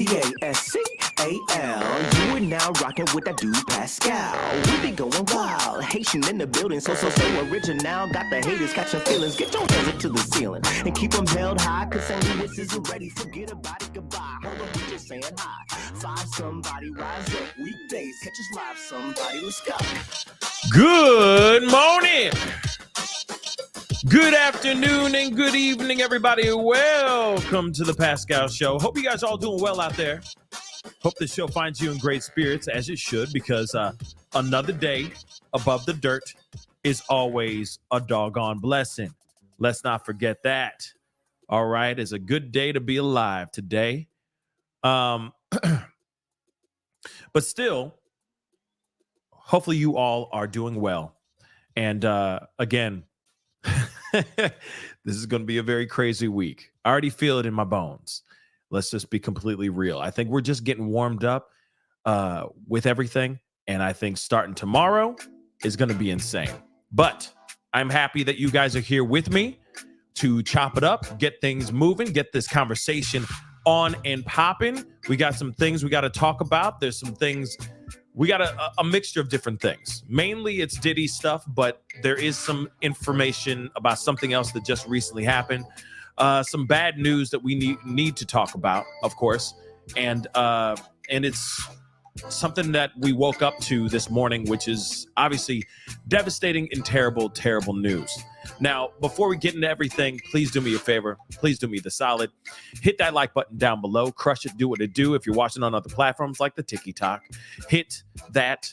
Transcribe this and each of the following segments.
Pascal. You are now rocking with that dude Pascal. We be going wild, Haitian in the building, so original. Got the haters catching feelings. Get your hands up to the ceiling and keep them held high. Cause St. Louis isn't ready. Forget about it, goodbye. Hold on, we just saying hi. Five somebody, rise up. Weekdays, catch us live. Somebody, let's go. Good morning. Good afternoon and good evening, everybody. Welcome to the Pascal Show. Hope you guys are all doing well out there. Hope the show finds you in great spirits, as it should, because another day above the dirt is always a doggone blessing. Let's not forget that. All right, it's a good day to be alive today. But still, hopefully you all are doing well. And again, this is going to be a very crazy week. I already feel it in my bones. Let's just be completely real. I think we're just getting warmed up with everything. And I think starting tomorrow is going to be insane. But I'm happy that you guys are here with me to chop it up, get things moving, get this conversation on and popping. We got some things we got to talk about. There's some things, we got a mixture of different things. Mainly it's Diddy stuff, but there is some information about something else that just recently happened. Some bad news that we need to talk about, of course. And it's something that we woke up to this morning, which is obviously devastating and terrible, terrible news. Now, before we get into everything, please do me a favor. Please do me the solid. Hit that like button down below. Crush it. Do what it do. If you're watching on other platforms like the TikTok, hit that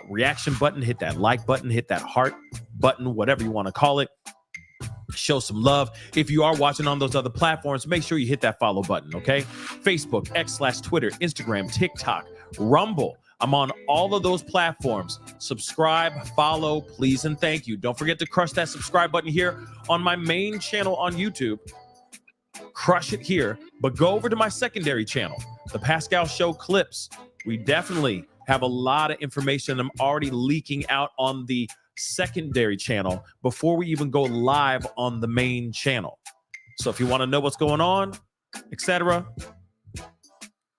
reaction button. Hit that like button. Hit that heart button, whatever you want to call it. Show some love. If you are watching on those other platforms, make sure you hit that follow button, okay? Facebook, X/Twitter, Instagram, TikTok, Rumble. I'm on all of those platforms. Subscribe, follow, please, and thank you. Don't forget to crush that subscribe button here on my main channel on YouTube. Crush it here, but go over to my secondary channel, The Pascal Show Clips. We definitely have a lot of information I'm already leaking out on the secondary channel before we even go live on the main channel. So if you want to know what's going on, etc.,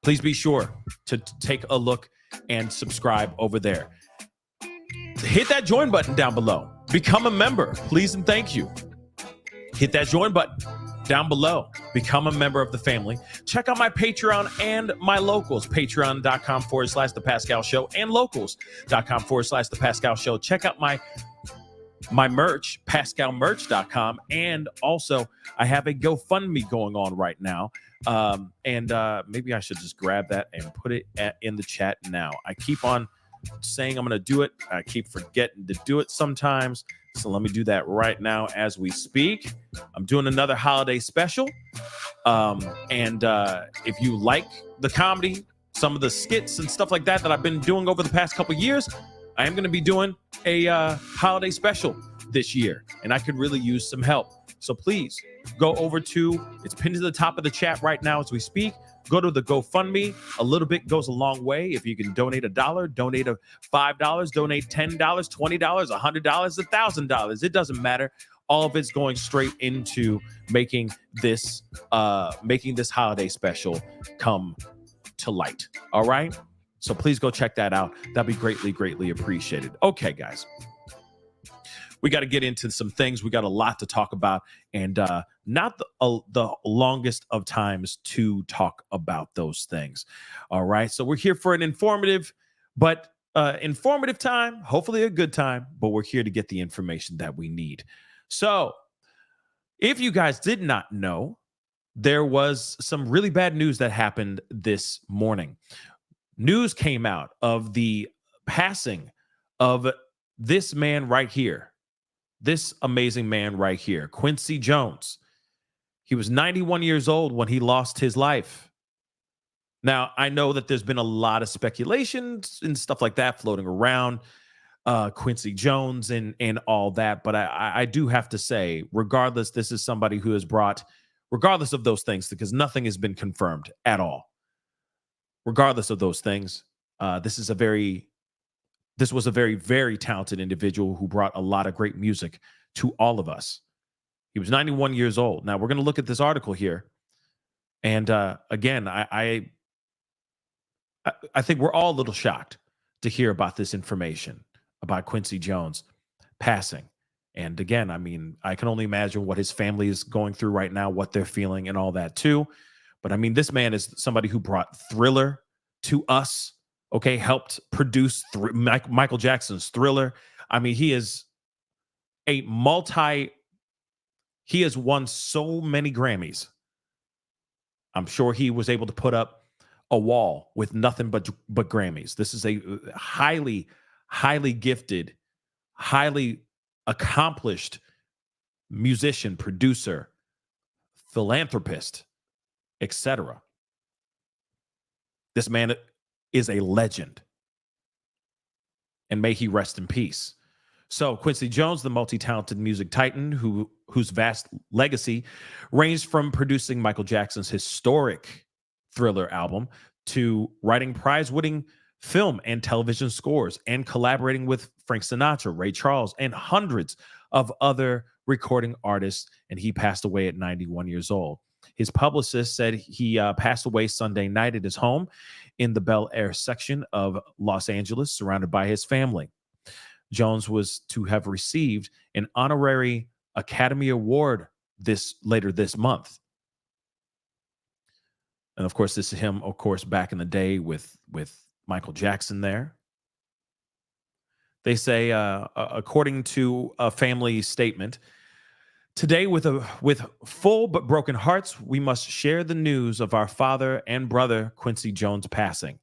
please be sure to take a look and subscribe over there. Hit that join button down below. Become a member, please and thank you. Hit that join button down below. Become a member of the family. Check out my Patreon and my locals. Patreon.com/The Pascal Show and locals.com/The Pascal Show. Check out my merch, PascalMerch.com. And also, I have a GoFundMe going on right now. Maybe I should just grab that and put it in the chat now. I keep on saying I'm going to do it. I keep forgetting to do it sometimes. So let me do that right now as we speak. I'm doing another holiday special. If you like the comedy, some of the skits and stuff like that I've been doing over the past couple years, I am going to be doing a holiday special this year. And I could really use some help. So please go over to, it's pinned to the top of the chat right now as we speak. Go to the GoFundMe. A little bit goes a long way. If you can donate $1, donate $5, donate $10, $20, $100, $1,000. It doesn't matter. All of it's going straight into making this holiday special come to light. All right. So please go check that out. That'd be greatly, greatly appreciated. Okay, guys. We got to get into some things. We got a lot to talk about, and not the longest of times to talk about those things. All right. So we're here for an informative time, hopefully a good time, but we're here to get the information that we need. So if you guys did not know, there was some really bad news that happened this morning. News came out of the passing of this man right here. This amazing man right here, Quincy Jones. He was 91 years old when he lost his life. Now, I know that there's been a lot of speculation and stuff like that floating around Quincy Jones and all that. But I do have to say, regardless, this is somebody who has brought, regardless of those things, because nothing has been confirmed at all. Regardless of those things, this was a very, very talented individual who brought a lot of great music to all of us. He was 91 years old. Now, we're going to look at this article here. And again, I I think we're all a little shocked to hear about this information about Quincy Jones passing. And again, I mean, I can only imagine what his family is going through right now, what they're feeling, and all that too. But I mean, this man is somebody who brought Thriller to us, okay, helped produce Michael Jackson's Thriller. I mean, he is a he has won so many Grammys. I'm sure he was able to put up a wall with nothing but Grammys. This is a highly gifted, highly accomplished musician, producer, philanthropist, etc. This man is a legend, and may he rest in peace. So Quincy Jones, the multi-talented music titan whose vast legacy ranged from producing Michael Jackson's historic Thriller album to writing prize-winning film and television scores and collaborating with Frank Sinatra, Ray Charles, and hundreds of other recording artists. And he passed away at 91 years old. His publicist said he passed away Sunday night at his home in the Bel Air section of Los Angeles, surrounded by his family. Jones was to have received an honorary Academy Award later this month. And of course, this is him, of course, back in the day with Michael Jackson there. They say, according to a family statement, today with full but broken hearts, we must share the news of our father and brother Quincy Jones passing.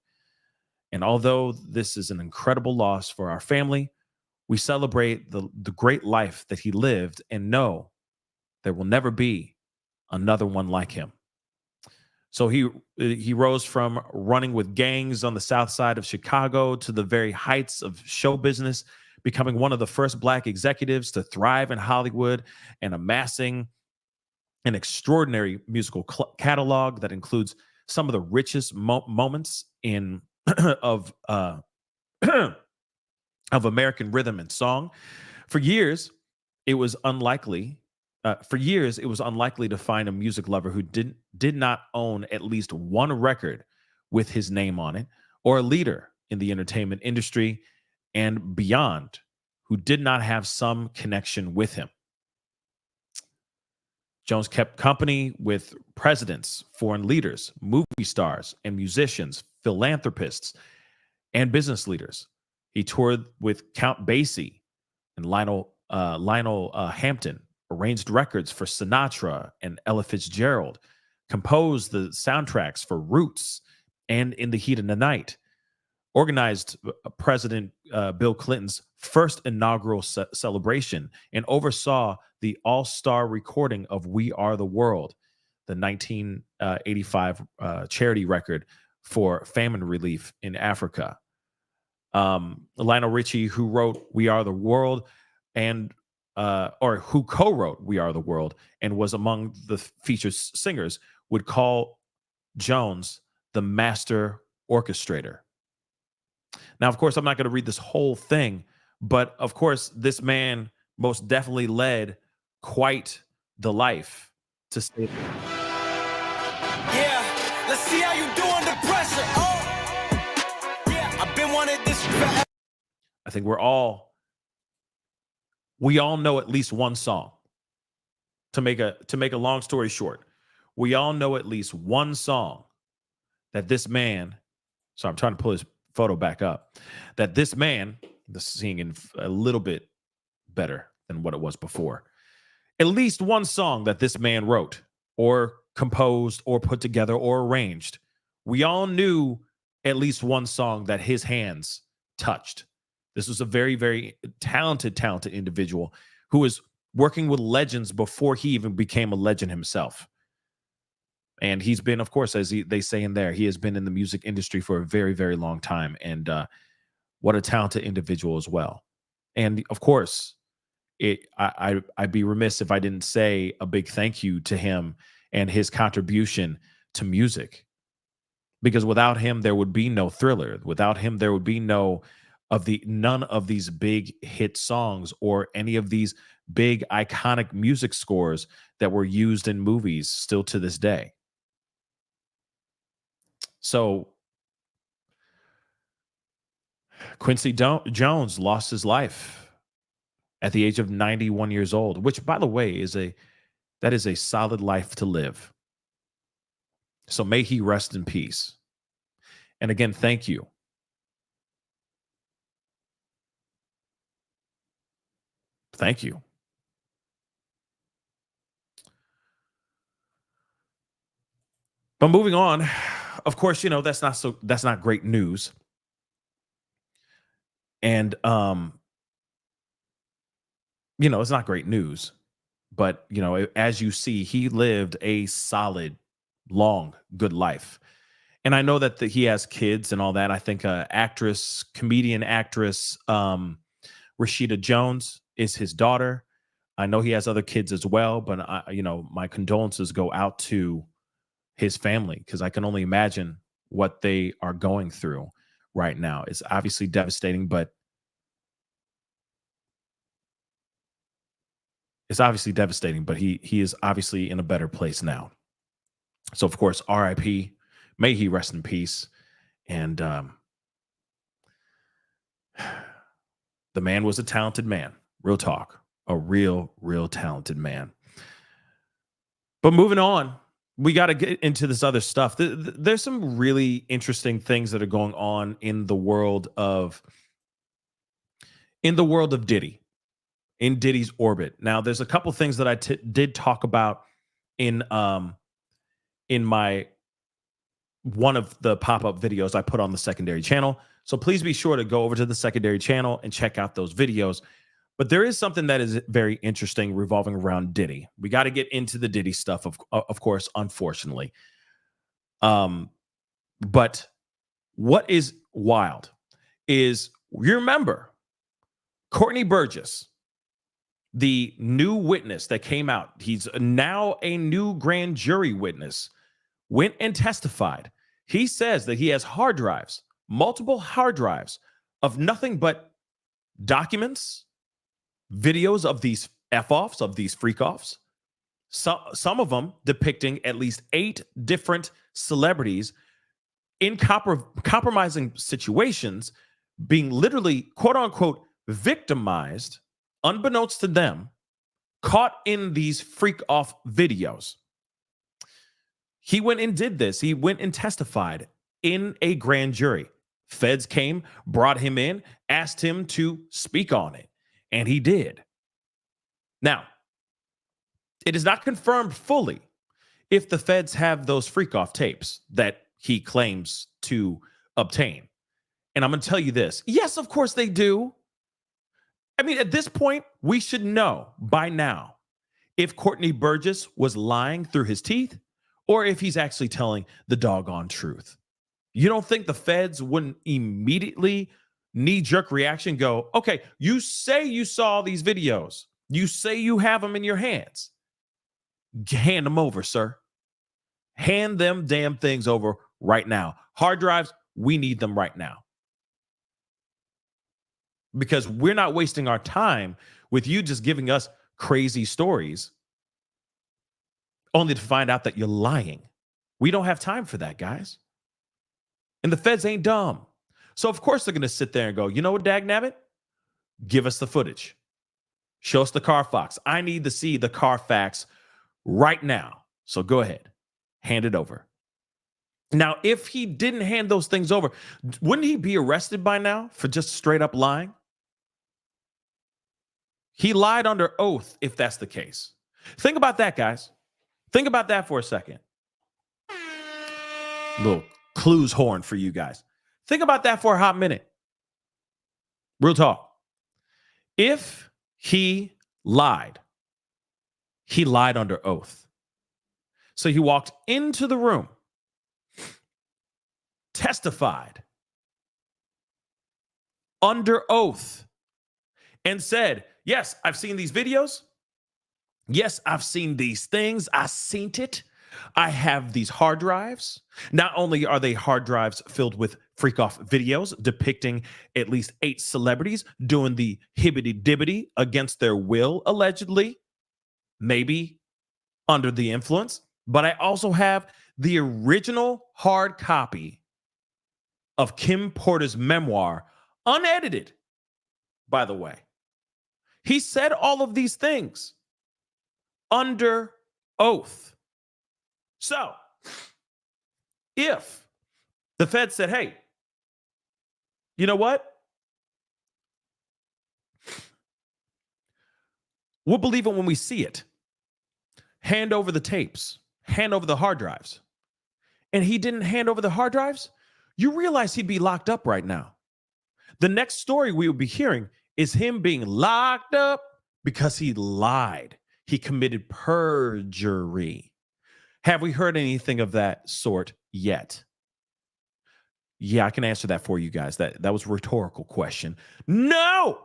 And although this is an incredible loss for our family, we celebrate the great life that he lived and know there will never be another one like him. So he rose from running with gangs on the south side of Chicago to the very heights of show business, becoming one of the first Black executives to thrive in Hollywood and amassing an extraordinary musical catalog that includes some of the richest moments in of American rhythm and song. For years, it was unlikely to find a music lover who did not own at least one record with his name on it, or a leader in the entertainment industry and beyond who did not have some connection with him. Jones kept company with presidents, foreign leaders, movie stars, and musicians, philanthropists, and business leaders. He toured with Count Basie and Lionel Hampton, arranged records for Sinatra and Ella Fitzgerald, composed the soundtracks for Roots and In the Heat of the Night, organized President Bill Clinton's first inaugural celebration, and oversaw the all-star recording of We Are the World, the 1985 charity record for famine relief in Africa. Lionel Richie, who wrote We Are the World and or who co-wrote We Are the World and was among the featured singers, would call Jones the master orchestrator. Now, of course, I'm not going to read this whole thing, but of course, this man most definitely led quite the life, to say. Yeah, let's see how you do under pressure. Oh, yeah, I've been wanting this forever. I think we all know at least one song. To make a long story short, we all know at least one song that this man. So I'm trying to pull his photo back up. That this man, the singing a little bit better than what it was before. At least one song that this man wrote or composed or put together or arranged. We all knew at least one song that his hands touched. This was a very, very talented individual who was working with legends before he even became a legend himself. And he's been, of course, as they say in there, he has been in the music industry for a very, very long time. And what a talented individual as well. And of course, I'd be remiss if I didn't say a big thank you to him and his contribution to music. Because without him, there would be no Thriller. Without him, there would be none of these big hit songs or any of these big iconic music scores that were used in movies still to this day. So Quincy Jones lost his life at the age of 91 years old, which, by the way, is a solid life to live. So may he rest in peace. And again, thank you. Thank you. But moving on, of course, that's not great news. And it's not great news. But, as you see, he lived a solid, long, good life. And I know that he has kids and all that. I think comedian actress, Rashida Jones is his daughter. I know he has other kids as well, but my condolences go out to his family, because I can only imagine what they are going through right now. It's obviously devastating, but he is obviously in a better place now. So, of course, RIP, may he rest in peace. And the man was a talented man. Real talk. A real talented man. But moving on, we got to get into this other stuff. There's some really interesting things that are going on in the world of Diddy, in Diddy's orbit. Now, there's a couple things that I did talk about in my one of the pop-up videos I put on the secondary channel. So please be sure to go over to the secondary channel and check out those videos. But there is something that is very interesting revolving around Diddy. We got to get into the Diddy stuff, of course, unfortunately. But what is wild is, you remember Courtney Burgess, the new witness that came out. He's now a new grand jury witness, went and testified. He says that he has hard drives, multiple hard drives of nothing but documents, videos of these F-offs, of these freak-offs, some of them depicting at least 8 different celebrities in compromising situations, being literally, quote-unquote, victimized, unbeknownst to them, caught in these freak-off videos. He went and did this. He went and testified in a grand jury. Feds came, brought him in, asked him to speak on it. And he did. Now, it is not confirmed fully if the feds have those freak-off tapes that he claims to obtain. And I'm going to tell you this. Yes, of course they do. I mean, at this point, we should know by now if Courtney Burgess was lying through his teeth or if he's actually telling the doggone truth. You don't think the feds wouldn't immediately knee-jerk reaction go, okay, you say you saw these videos. You say you have them in your hands. Hand them over, sir. Hand them damn things over right now. Hard drives, we need them right now. Because we're not wasting our time with you just giving us crazy stories only to find out that you're lying. We don't have time for that, guys. And the feds ain't dumb. So, of course, they're going to sit there and go, you know what, dagnabbit? Give us the footage. Show us the Carfax. I need to see the Carfax right now. So go ahead. Hand it over. Now, if he didn't hand those things over, wouldn't he be arrested by now for just straight up lying? He lied under oath if that's the case. Think about that, guys. Think about that for a second. Little clues horn for you guys. Think about that for a hot minute. Real talk. If he lied under oath. So he walked into the room, testified under oath, and said, yes, I've seen these videos. Yes, I've seen these things. I seen it. I have these hard drives. Not only are they hard drives filled with freak-off videos depicting at least 8 celebrities doing the hibbity-dibbity against their will, allegedly, maybe under the influence, but I also have the original hard copy of Kim Porter's memoir, unedited, by the way. He said all of these things under oath. So, if the Fed said, hey, you know what? We'll believe it when we see it. Hand over the tapes, hand over the hard drives. And he didn't hand over the hard drives, you realize he'd be locked up right now. The next story we will be hearing is him being locked up because he lied. He committed perjury. Have we heard anything of that sort yet? Yeah, I can answer that for you guys. That was a rhetorical question. No,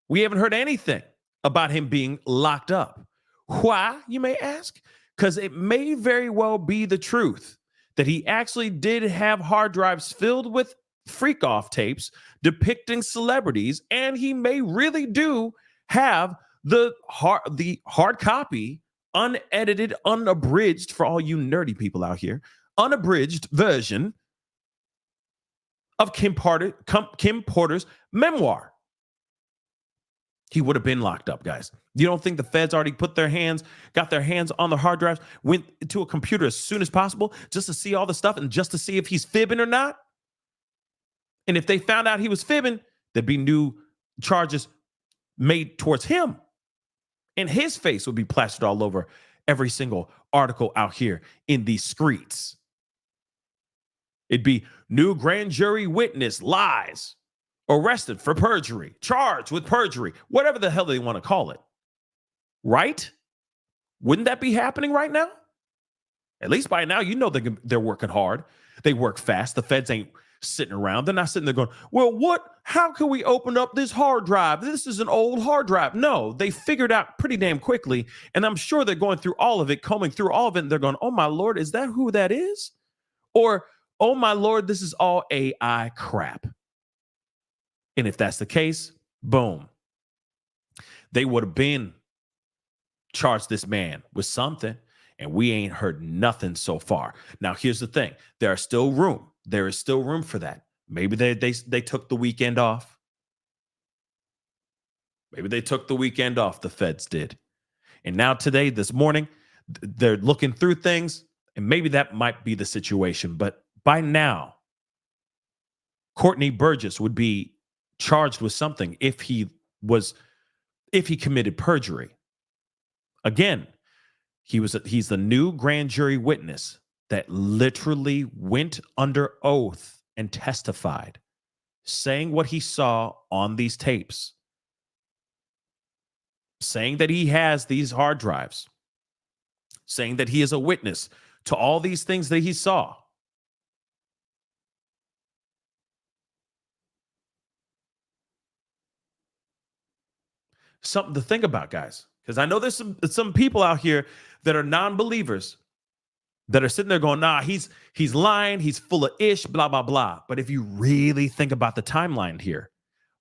we haven't heard anything about him being locked up. Why, you may ask? Because it may very well be the truth that he actually did have hard drives filled with freak-off tapes depicting celebrities, and he may really do have the hard copy, unedited, unabridged, for all you nerdy people out here, unabridged version of Kim Porter's memoir. He would have been locked up, guys. You don't think the feds already got their hands on the hard drives, went to a computer as soon as possible just to see all the stuff and just to see if he's fibbing or not? And if they found out he was fibbing, there'd be new charges made towards him. And his face would be plastered all over every single article out here in these streets. It'd be new grand jury witness lies, arrested for perjury, charged with perjury, whatever the hell they want to call it. Right? Wouldn't that be happening right now? At least by now, you know they're working hard. They work fast. The feds ain't sitting around. They're not sitting there going, well, how can we open up this hard drive? This is an old hard drive. No, they figured out pretty damn quickly. And I'm sure they're going through all of it, combing through all of it. And they're going, oh my Lord, is that who that is? Or, oh my Lord, this is all AI crap. And if that's the case, boom. They would have been charged this man with something, and we ain't heard nothing so far. Now, here's the thing. There is still room for that. Maybe they took the weekend off. Maybe they took the weekend off, the feds did. And now today, this morning, they're looking through things, and maybe that might be the situation. But by now, Courtney Burgess would be charged with something if he committed perjury. Again, he's the new grand jury witness that literally went under oath and testified, saying what he saw on these tapes, saying that he has these hard drives, saying that he is a witness to all these things that he saw. Something to think about, guys, because I know there's some people out here that are non-believers that are sitting there going, nah, he's lying, he's full of ish, blah, blah, blah. But if you really think about the timeline here,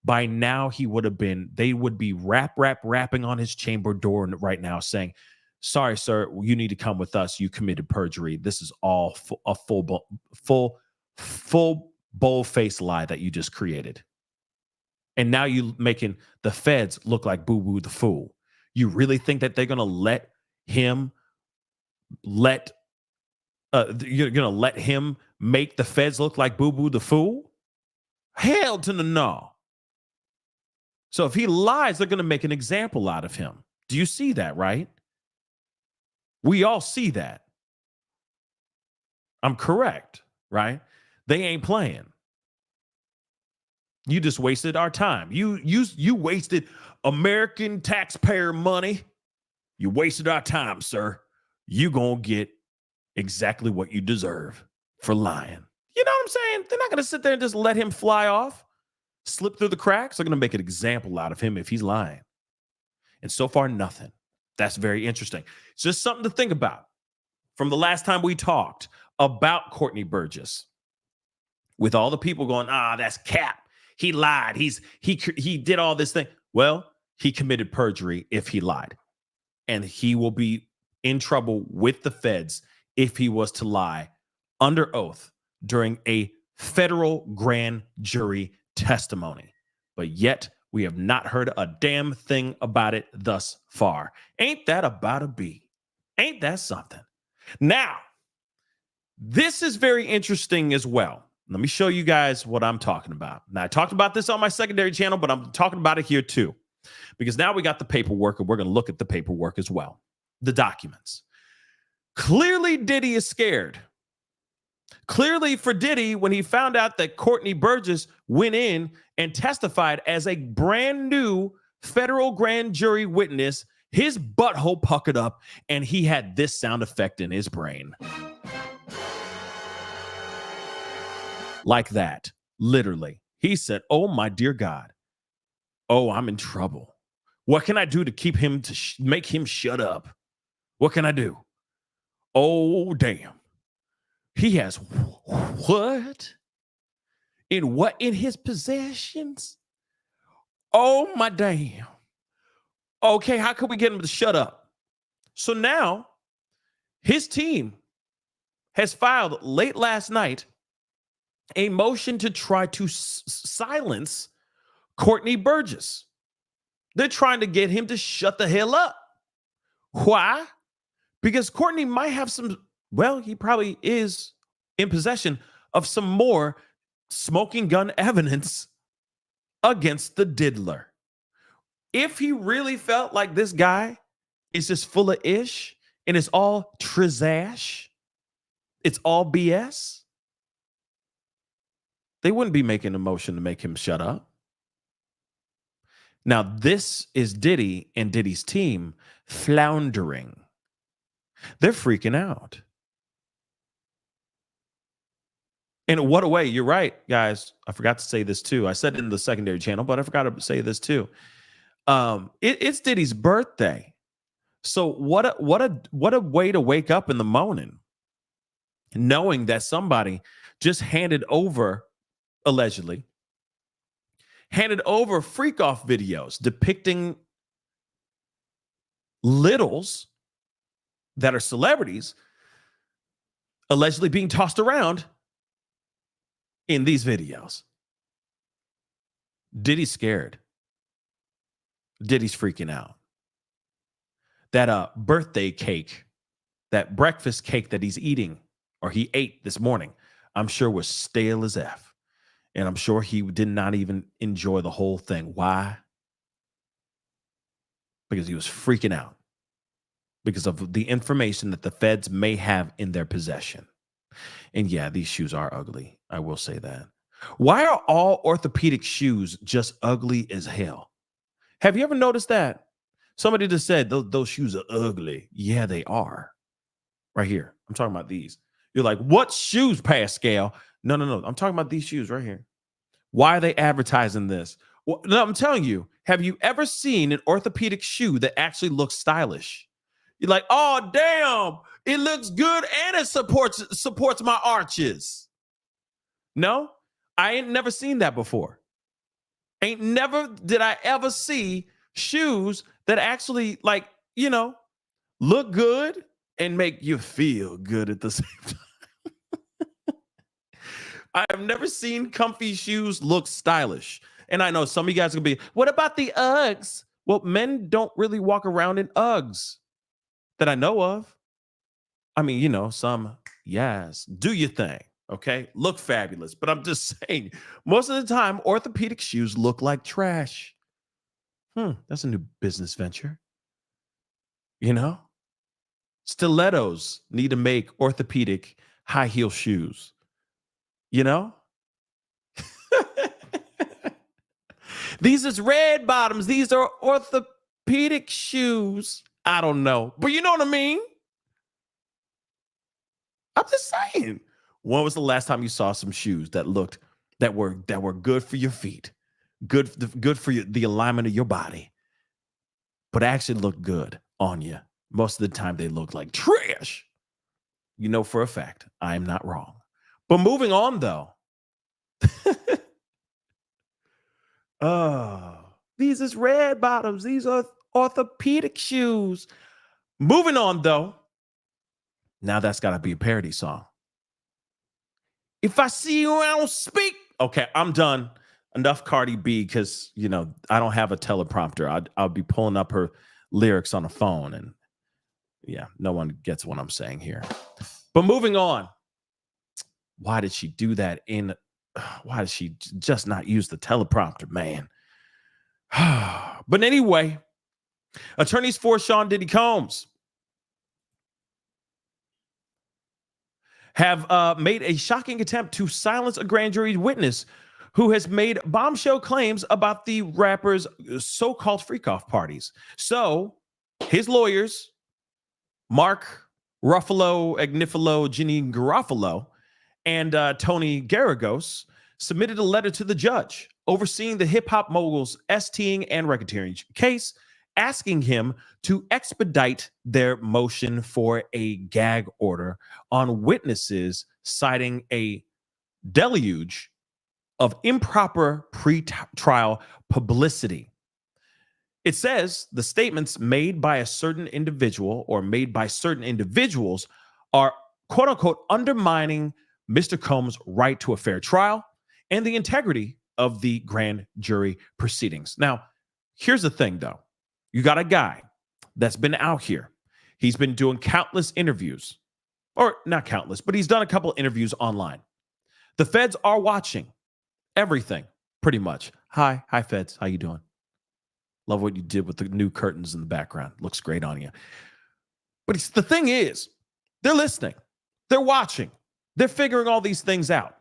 by now they would be rapping on his chamber door right now saying, sorry, sir, you need to come with us. You committed perjury. This is all a full bold-faced lie that you just created. And now you making the feds look like Boo Boo the Fool. You really think that they're going to let him make the feds look like Boo Boo the Fool? Hell to the no. So if he lies, they're going to make an example out of him. Do you see that, right? We all see that. I'm correct, right? They ain't playing. You just wasted our time. You wasted American taxpayer money. You wasted our time, sir. You gonna get exactly what you deserve for lying. You know what I'm saying? They're not gonna sit there and just let him fly off, slip through the cracks. They're gonna make an example out of him if he's lying. And so far, nothing. That's very interesting. It's just something to think about from the last time we talked about Courtney Burgess. With all the people going, that's cap. He lied. He did all this thing. Well, he committed perjury if he lied. And he will be in trouble with the feds if he was to lie under oath during a federal grand jury testimony. but yet we have not heard a damn thing about it thus far. Ain't that about a beat? Ain't that something? Now, this is very interesting as well. Let me show you guys what I'm talking about. Now, I talked about this on my secondary channel, but I'm talking about it here too, because now we got the paperwork and we're going to look at the paperwork as well. The documents. Clearly, Diddy is scared. Clearly, for Diddy, when he found out that Courtney Burgess went in and testified as a brand new federal grand jury witness, his butthole puckered up and he had this sound effect in his brain. Like that, literally. He said, "Oh, my dear God. Oh, I'm in trouble. What can I do to keep him, to make him shut up? What can I do? Oh, damn. He has what? In his possessions? Oh, my damn. Okay, how can we get him to shut up?" So now his team has filed late last night a motion to try to silence Courtney Burgess. They're trying to get him to shut the hell up. Why? Because Courtney might have some, well, he probably is in possession of some more smoking gun evidence against the diddler. If he really felt like this guy is just full of ish and it's all trizash, it's all BS, they wouldn't be making a motion to make him shut up. Now, this is Diddy and Diddy's team floundering. They're freaking out. And what a way. You're right, guys. I forgot to say this too. I said it in the secondary channel, but I forgot to say this too. It's Diddy's birthday. So what a way to wake up in the morning, knowing that somebody just allegedly handed over freak off videos depicting littles that are celebrities allegedly being tossed around in these videos. Diddy's scared. Diddy's freaking out. That birthday cake, that breakfast cake that he's eating, or he ate this morning, I'm sure was stale as F. And I'm sure he did not even enjoy the whole thing. Why? Because he was freaking out. Because of the information that the feds may have in their possession. And yeah, these shoes are ugly. I will say that. Why are all orthopedic shoes just ugly as hell? Have you ever noticed that? Somebody just said those shoes are ugly. Yeah, they are. Right here. I'm talking about these. You're like, what shoes, Pascal? No. I'm talking about these shoes right here. Why are they advertising this? Well, no, I'm telling you, have you ever seen an orthopedic shoe that actually looks stylish? You're like, oh, damn, it looks good and it supports my arches. No, I ain't never seen that before. Never did I ever see shoes that actually, like, look good and make you feel good at the same time. I have never seen comfy shoes look stylish. And I know some of you guys are going to be, what about the Uggs? Well, men don't really walk around in Uggs that I know of. I mean, some, yes, do your thing, okay? Look fabulous. But I'm just saying, most of the time, orthopedic shoes look like trash. That's a new business venture. Stilettos need to make orthopedic high heel shoes. These is red bottoms. These are orthopedic shoes. I don't know. But you know what I mean? I'm just saying. When was the last time you saw some shoes that were good for your feet? Good for the alignment of your body. But actually look good on you. Most of the time they look like trash. For a fact, I am not wrong. But moving on, though. Oh, these is red bottoms. These are orthopedic shoes. Moving on, though. Now that's got to be a parody song. If I see you, I don't speak. Okay, I'm done. enough Cardi B, because I don't have a teleprompter. I'll be pulling up her lyrics on a phone, and yeah, no one gets what I'm saying here. But moving on, why did she do that? Why did she just not use the teleprompter, man? But anyway, attorneys for Sean Diddy Combs have made a shocking attempt to silence a grand jury witness who has made bombshell claims about the rapper's so-called freak-off parties. So his lawyers, Mark Ruffalo, Agnifilo, Ginny Garofalo, and Tony Garagos, submitted a letter to the judge overseeing the hip-hop mogul's STing and racketeering case, asking him to expedite their motion for a gag order on witnesses, citing a deluge of improper pre-trial publicity. It says the statements made by a certain individual or made by certain individuals are, quote unquote, undermining Mr. Combs' right to a fair trial and the integrity of the grand jury proceedings. Now, here's the thing, though. You got a guy that's been out here. He's been doing countless interviews, or not countless, but he's done a couple interviews online. The feds are watching everything, pretty much. Hi, feds. How you doing? Love what you did with the new curtains in the background. Looks great on you. But the thing is, they're listening. They're watching. They're figuring all these things out.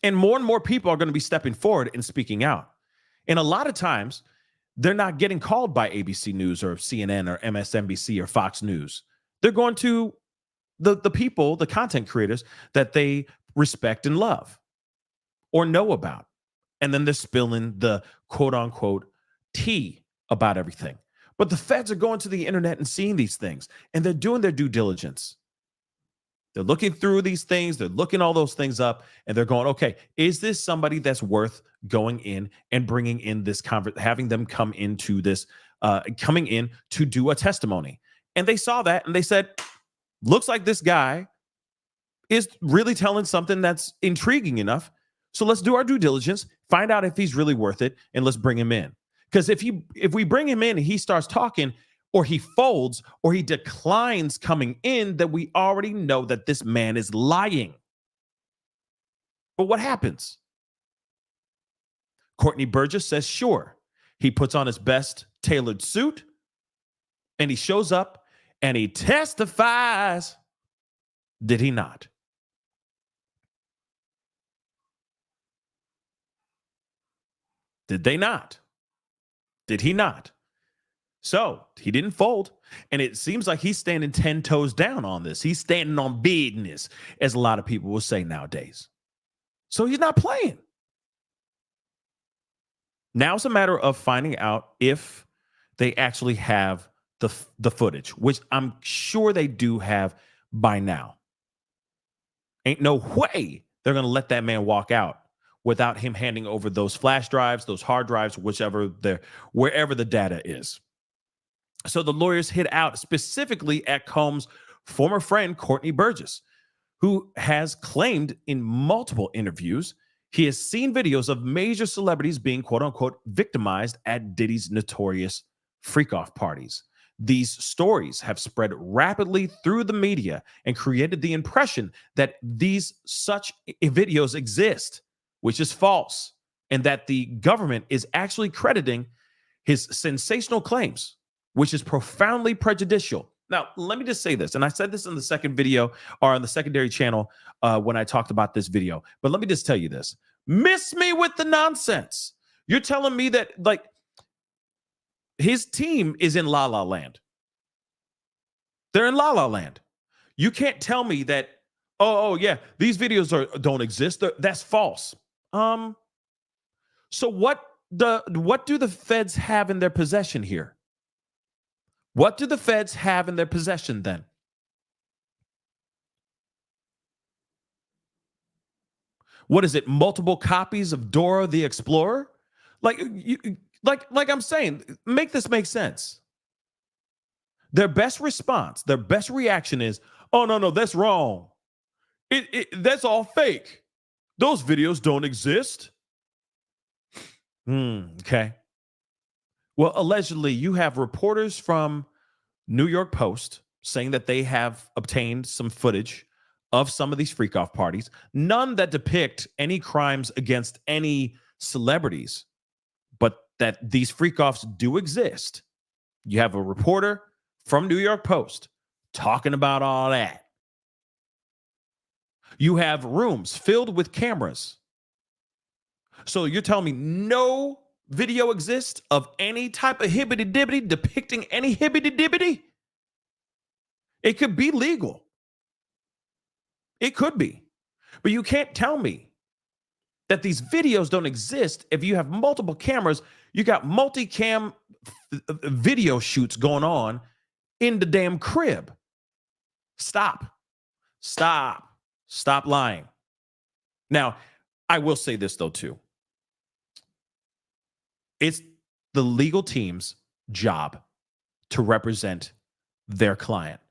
And more people are going to be stepping forward and speaking out. And a lot of times, they're not getting called by ABC News or CNN or MSNBC or Fox News. They're going to the people, the content creators that they respect and love or know about. And then they're spilling the quote unquote tea about everything. But the feds are going to the internet and seeing these things, and they're doing their due diligence. They're looking through these things. They're looking all those things up, and they're going, okay, is this somebody that's worth going in and bringing in this having them come into this, coming in to do a testimony? And they saw that, and they said, looks like this guy is really telling something that's intriguing enough. So let's do our due diligence, find out if he's really worth it, and let's bring him in. Because if we bring him in and he starts talking, or he folds, or he declines coming in, then we already know that this man is lying. But what happens? Courtney Burgess says, sure. He puts on his best tailored suit, and he shows up, and he testifies. Did he not? Did they not? Did he not? So he didn't fold. And it seems like he's standing 10 toes down on this. He's standing on business, as a lot of people will say nowadays. So he's not playing. Now it's a matter of finding out if they actually have the footage, which I'm sure they do have by now. Ain't no way they're going to let that man walk out without him handing over those flash drives, those hard drives, wherever the data is. So the lawyers hit out specifically at Combs' former friend, Courtney Burgess, who has claimed in multiple interviews he has seen videos of major celebrities being, quote unquote, victimized at Diddy's notorious freak-off parties. These stories have spread rapidly through the media and created the impression that such videos exist, which is false, and that the government is actually crediting his sensational claims, which is profoundly prejudicial. Now, let me just say this, and I said this in the second video or on the secondary channel when I talked about this video, but let me just tell you this. Miss me with the nonsense. You're telling me that, like, his team is in La La Land. They're in La La Land. You can't tell me that, oh yeah, these videos don't exist. That's false. So what do the feds have in their possession here? What do the feds have in their possession then? What is it? Multiple copies of Dora the Explorer? Like I'm saying, make this make sense. Their best response, their best reaction is, oh no, that's wrong. That's all fake. Those videos don't exist. Okay. Well, allegedly, you have reporters from New York Post saying that they have obtained some footage of some of these freak off parties, none that depict any crimes against any celebrities, but that these freak offs do exist. You have a reporter from New York Post talking about all that. You have rooms filled with cameras. So you're telling me no video exists of any type of hibbity dibbity depicting any hibbity dibbity? It could be legal. It could be. But you can't tell me that these videos don't exist if you have multiple cameras. You got multicam video shoots going on in the damn crib. Stop. Stop lying. Now, I will say this though too. It's the legal team's job to represent their client.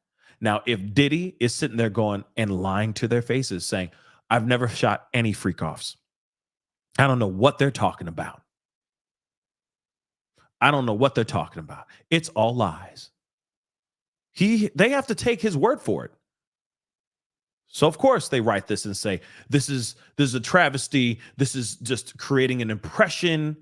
Now, if Diddy is sitting there going and lying to their faces saying, I've never shot any freak offs. I don't know what they're talking about. I don't know what they're talking about. It's all lies. They have to take his word for it. So of course they write this and say, this is a travesty. This is just creating an impression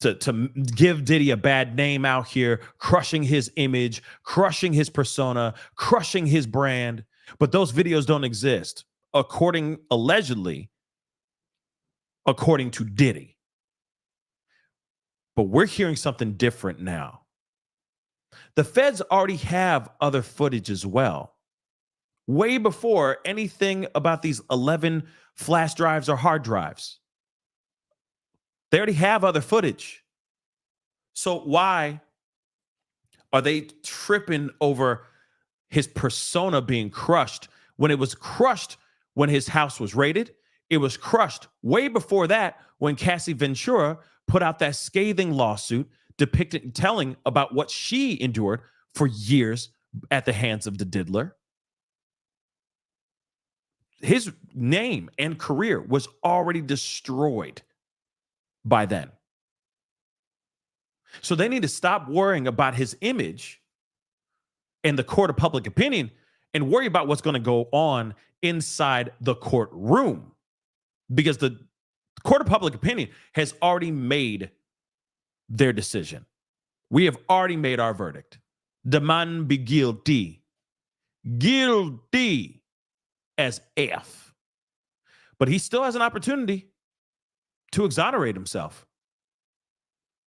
to give Diddy a bad name out here, crushing his image, crushing his persona, crushing his brand. But those videos don't exist, allegedly, according to Diddy. But we're hearing something different now. The feds already have other footage as well. Way before anything about these 11 flash drives or hard drives. They already have other footage. So why are they tripping over his persona being crushed when it was crushed when his house was raided? It was crushed way before that when Cassie Ventura put out that scathing lawsuit telling about what she endured for years at the hands of the diddler. His name and career was already destroyed by then. So they need to stop worrying about his image in the court of public opinion and worry about what's going to go on inside the courtroom, because the court of public opinion has already made their decision. We have already made our verdict. The man be guilty. Guilty as F. But he still has an opportunity to exonerate himself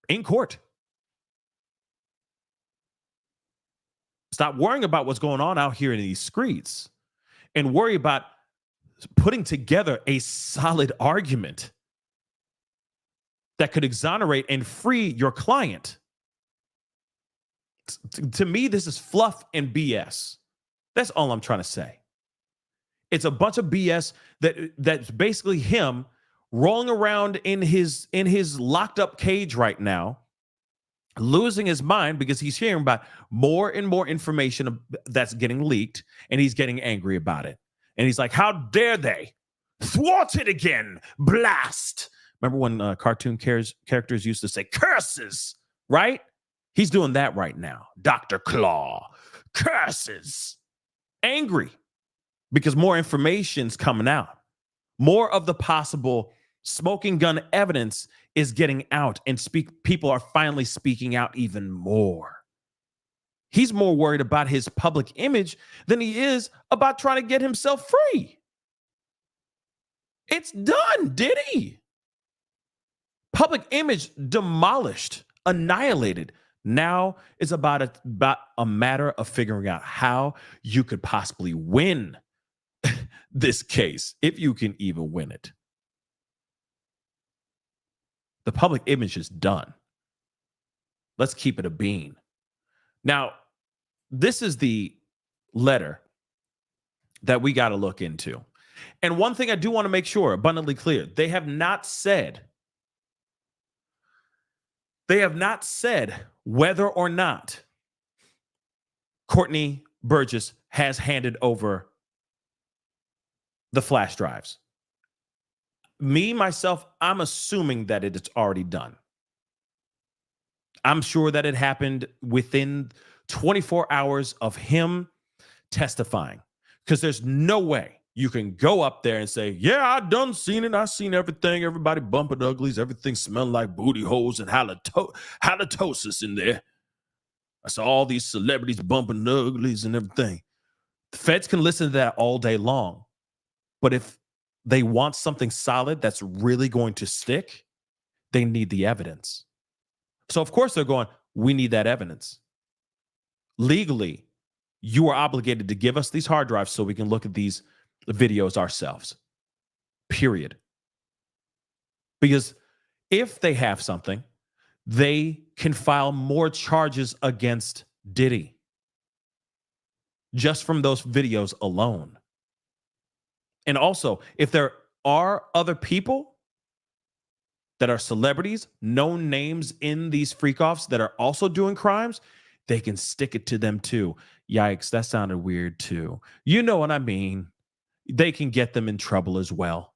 in court. Stop worrying about what's going on out here in these streets and worry about putting together a solid argument that could exonerate and free your client. To me, this is fluff and BS. That's all I'm trying to say. It's a bunch of BS that's basically him rolling around in his locked up cage right now, losing his mind because he's hearing about more and more information that's getting leaked, and he's getting angry about it. And he's like, how dare they thwart it again? Blast. Remember when cartoon characters used to say curses, right? He's doing that right now. Dr. Claw, curses. Angry because more information's coming out. More of the possible smoking gun evidence is getting out, and people are finally speaking out even more. He's more worried about his public image than he is about trying to get himself free. It's done, Diddy. Public image demolished, annihilated. Now it's about a matter of figuring out how you could possibly win this case, if you can even win it. The public image is done. Let's keep it a bean. Now, this is the letter that we got to look into. And one thing I do want to make sure abundantly clear, they have not said whether or not Courtney Burgess has handed over the flash drives. myself, I'm assuming that it's already done. I'm sure that it happened within 24 hours of him testifying, because there's no way you can go up there and say, yeah, I done seen it. I seen everything. Everybody bumping uglies. Everything smelling like booty holes and halitosis in there. I saw all these celebrities bumping uglies and everything. The feds can listen to that all day long. But if they want something solid that's really going to stick, they need the evidence. So, of course, they're going, we need that evidence. Legally, you are obligated to give us these hard drives so we can look at these videos ourselves. Period. Because if they have something, they can file more charges against Diddy just from those videos alone. And also, if there are other people that are celebrities, known names in these freak-offs that are also doing crimes, they can stick it to them too. Yikes, that sounded weird too. You know what I mean? They can get them in trouble as well.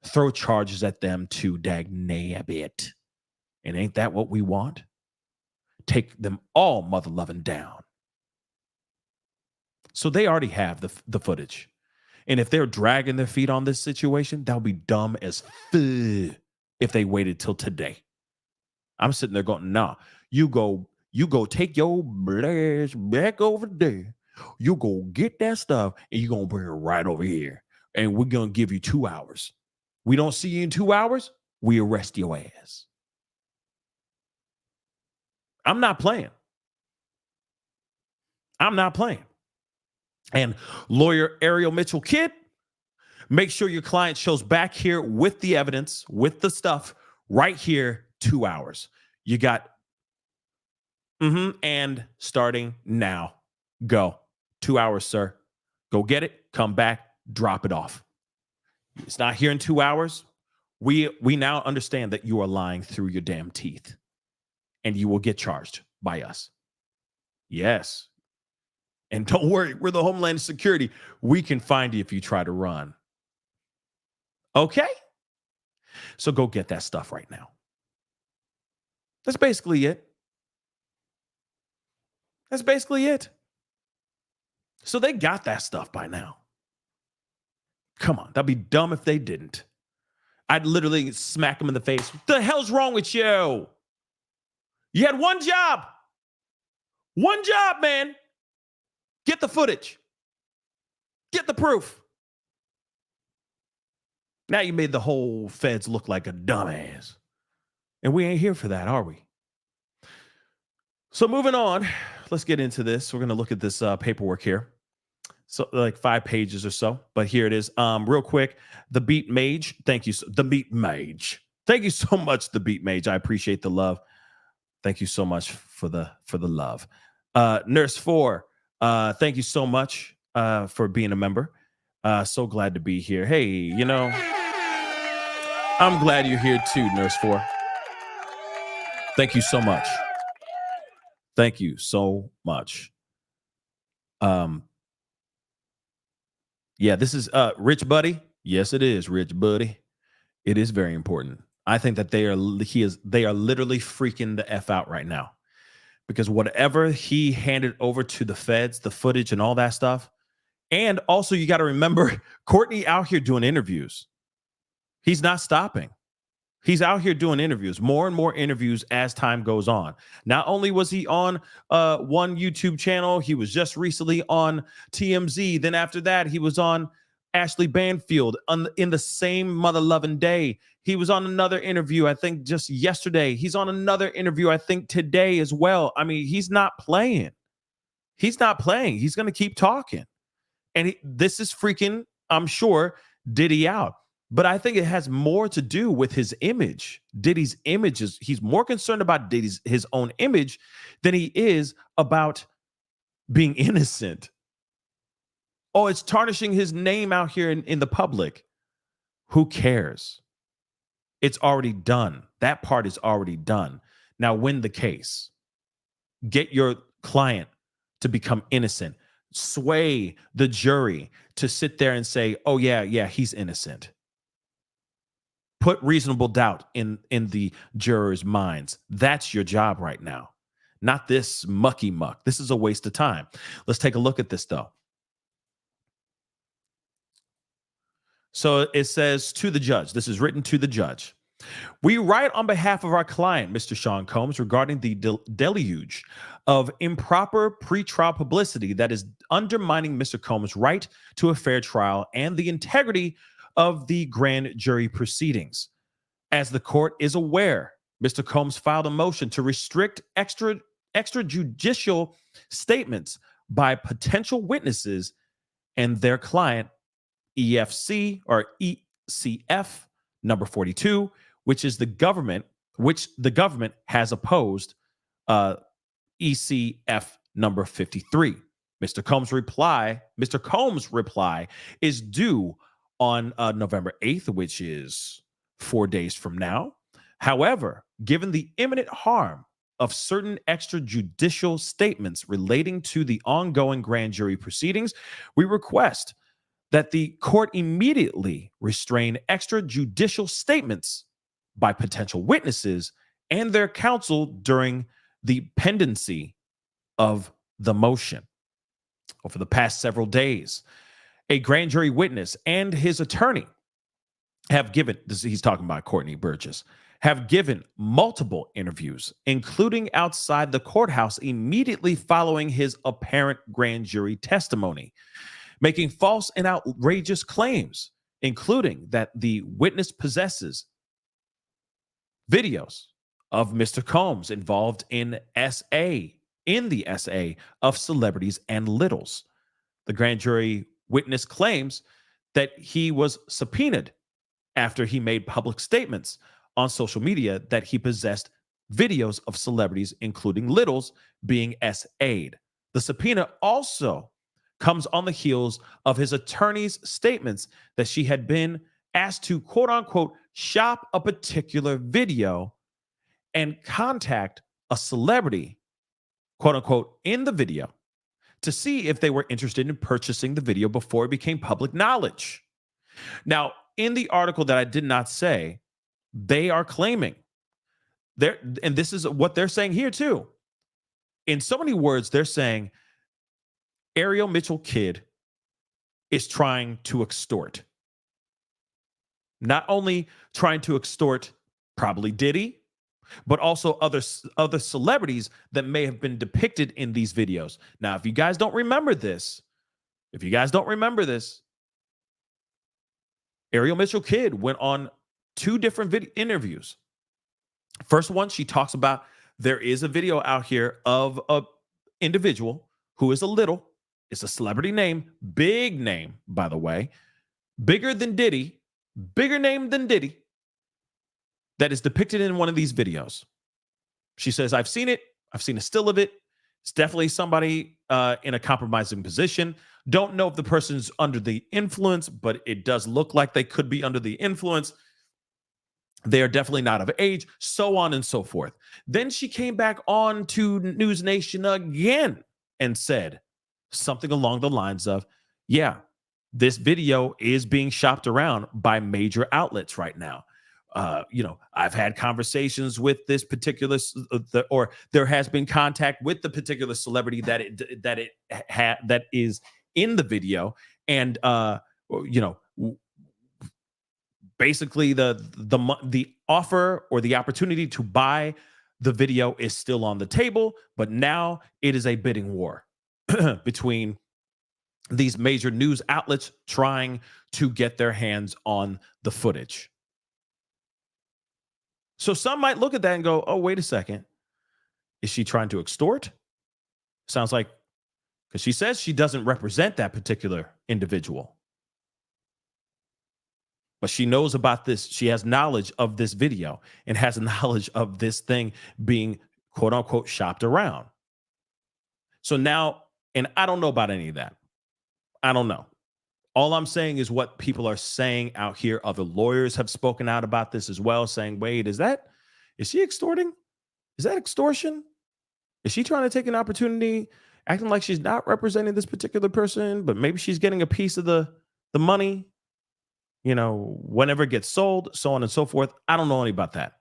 Throw charges at them too, dag-nabbit. And ain't that what we want? Take them all mother-loving down. So they already have the footage. And if they're dragging their feet on this situation, that would be dumb as fuck if they waited till today. I'm sitting there going, nah, you go take your blast back over there. You go get that stuff and you're going to bring it right over here. And we're going to give you 2 hours. We don't see you in 2 hours, we arrest your ass. I'm not playing. I'm not playing. And lawyer Ariel Mitchell Kidd, make sure your client shows back here with the evidence, with the stuff right here, 2 hours. You got, and starting now. Go. 2 hours, sir. Go get it, come back, drop it off. It's not here in 2 hours. We now understand that you are lying through your damn teeth, and you will get charged by us. Yes. And don't worry, we're the Homeland Security. We can find you if you try to run. Okay? So go get that stuff right now. That's basically it. That's basically it. So they got that stuff by now. Come on, that'd be dumb if they didn't. I'd literally smack them in the face. What the hell's wrong with you? You had one job. One job, man. Get the footage. Get the proof. Now you made the whole feds look like a dumbass. And we ain't here for that, are we? So moving on, let's get into this. We're going to look at this paperwork here. So like 5 pages or so, but here it is. Real quick, the Beat Mage. Thank you. The Beat Mage. Thank you so much, the Beat Mage. I appreciate the love. Thank you so much for the love. Nurse 4. Thank you so much for being a member. So glad to be here. Hey, you know, I'm glad you're here too, Nurse 4. Thank you so much. Thank you so much. Yeah, this is Rich Buddy. Yes, it is, Rich Buddy. It is very important. I think that they are literally freaking the F out right now. Because whatever he handed over to the feds, the footage and all that stuff. And also, you got to remember, Courtney out here doing interviews. He's not stopping. He's out here doing interviews, more and more interviews as time goes on. Not only was he on one YouTube channel, he was just recently on TMZ. Then after that, he was on Ashley Banfield in the same mother-loving day. He was on another interview, I think just yesterday. He's on another interview, I think today as well. I mean, he's not playing. He's not playing. He's going to keep talking. And this is freaking, I'm sure, Diddy out. But I think it has more to do with his image. Diddy's image he's more concerned about his own image than he is about being innocent. Oh, it's tarnishing his name out here in the public. Who cares? It's already done. That part is already done. Now win the case. Get your client to become innocent. Sway the jury to sit there and say, oh, yeah, he's innocent. put reasonable doubt in the jurors' minds. That's your job right now, not this mucky muck. This is a waste of time. Let's take a look at this, though. So it says to the judge, this is written to the judge. We write on behalf of our client, Mr. Sean Combs, regarding the deluge of improper pretrial publicity that is undermining Mr. Combs' right to a fair trial and the integrity of the grand jury proceedings. As the court is aware, Mr. Combs filed a motion to restrict extrajudicial statements by potential witnesses and their client, EFC or ECF number 42, which the government has opposed, ECF number 53. Mr. Combs' reply is due on November 8th, which is 4 days from now. However, given the imminent harm of certain extrajudicial statements relating to the ongoing grand jury proceedings, we request that the court immediately restrain extrajudicial statements by potential witnesses and their counsel during the pendency of the motion. Over the past several days, a grand jury witness and his attorney have given, he's talking about Courtney Burgess, have given multiple interviews, including outside the courthouse immediately following his apparent grand jury testimony, making false and outrageous claims, including that the witness possesses videos of Mr. Combs involved in the SA of celebrities and littles. The grand jury witness claims that he was subpoenaed after he made public statements on social media that he possessed videos of celebrities, including littles, being SA'd. The subpoena also comes on the heels of his attorney's statements that she had been asked to, quote unquote, shop a particular video and contact a celebrity, quote unquote, in the video to see if they were interested in purchasing the video before it became public knowledge. Now, in the article that I did not say, they are claiming and this is what they're saying here too. In so many words, they're saying Ariel Mitchell Kidd is trying to extort. Not only trying to extort probably Diddy, but also other celebrities that may have been depicted in these videos. Now, if you guys don't remember this, Ariel Mitchell Kidd went on 2 different interviews. First one, she talks about there is a video out here of a individual who is it's a celebrity name, big name, by the way, bigger name than Diddy, that is depicted in one of these videos. She says, I've seen it. I've seen a still of it. It's definitely somebody in a compromising position. Don't know if the person's under the influence, but it does look like they could be under the influence. They are definitely not of age, so on and so forth. Then she came back on to News Nation again and said something along the lines of, yeah, this video is being shopped around by major outlets right now. I've had conversations with this particular, or there has been contact with the particular celebrity that is in the video, and basically the offer or the opportunity to buy the video is still on the table, but now it is a bidding war between these major news outlets trying to get their hands on the footage. So some might look at that and go, oh, wait a second. Is she trying to extort? Sounds like, because she says she doesn't represent that particular individual. But she knows about this. She has knowledge of this video and has knowledge of this thing being, quote unquote, shopped around. So now, and I don't know about any of that. I don't know. All I'm saying is what people are saying out here. Other lawyers have spoken out about this as well, saying, wait, is she extorting? Is that extortion? Is she trying to take an opportunity, acting like she's not representing this particular person, but maybe she's getting a piece of the money? whenever it gets sold, so on and so forth. I don't know any about that.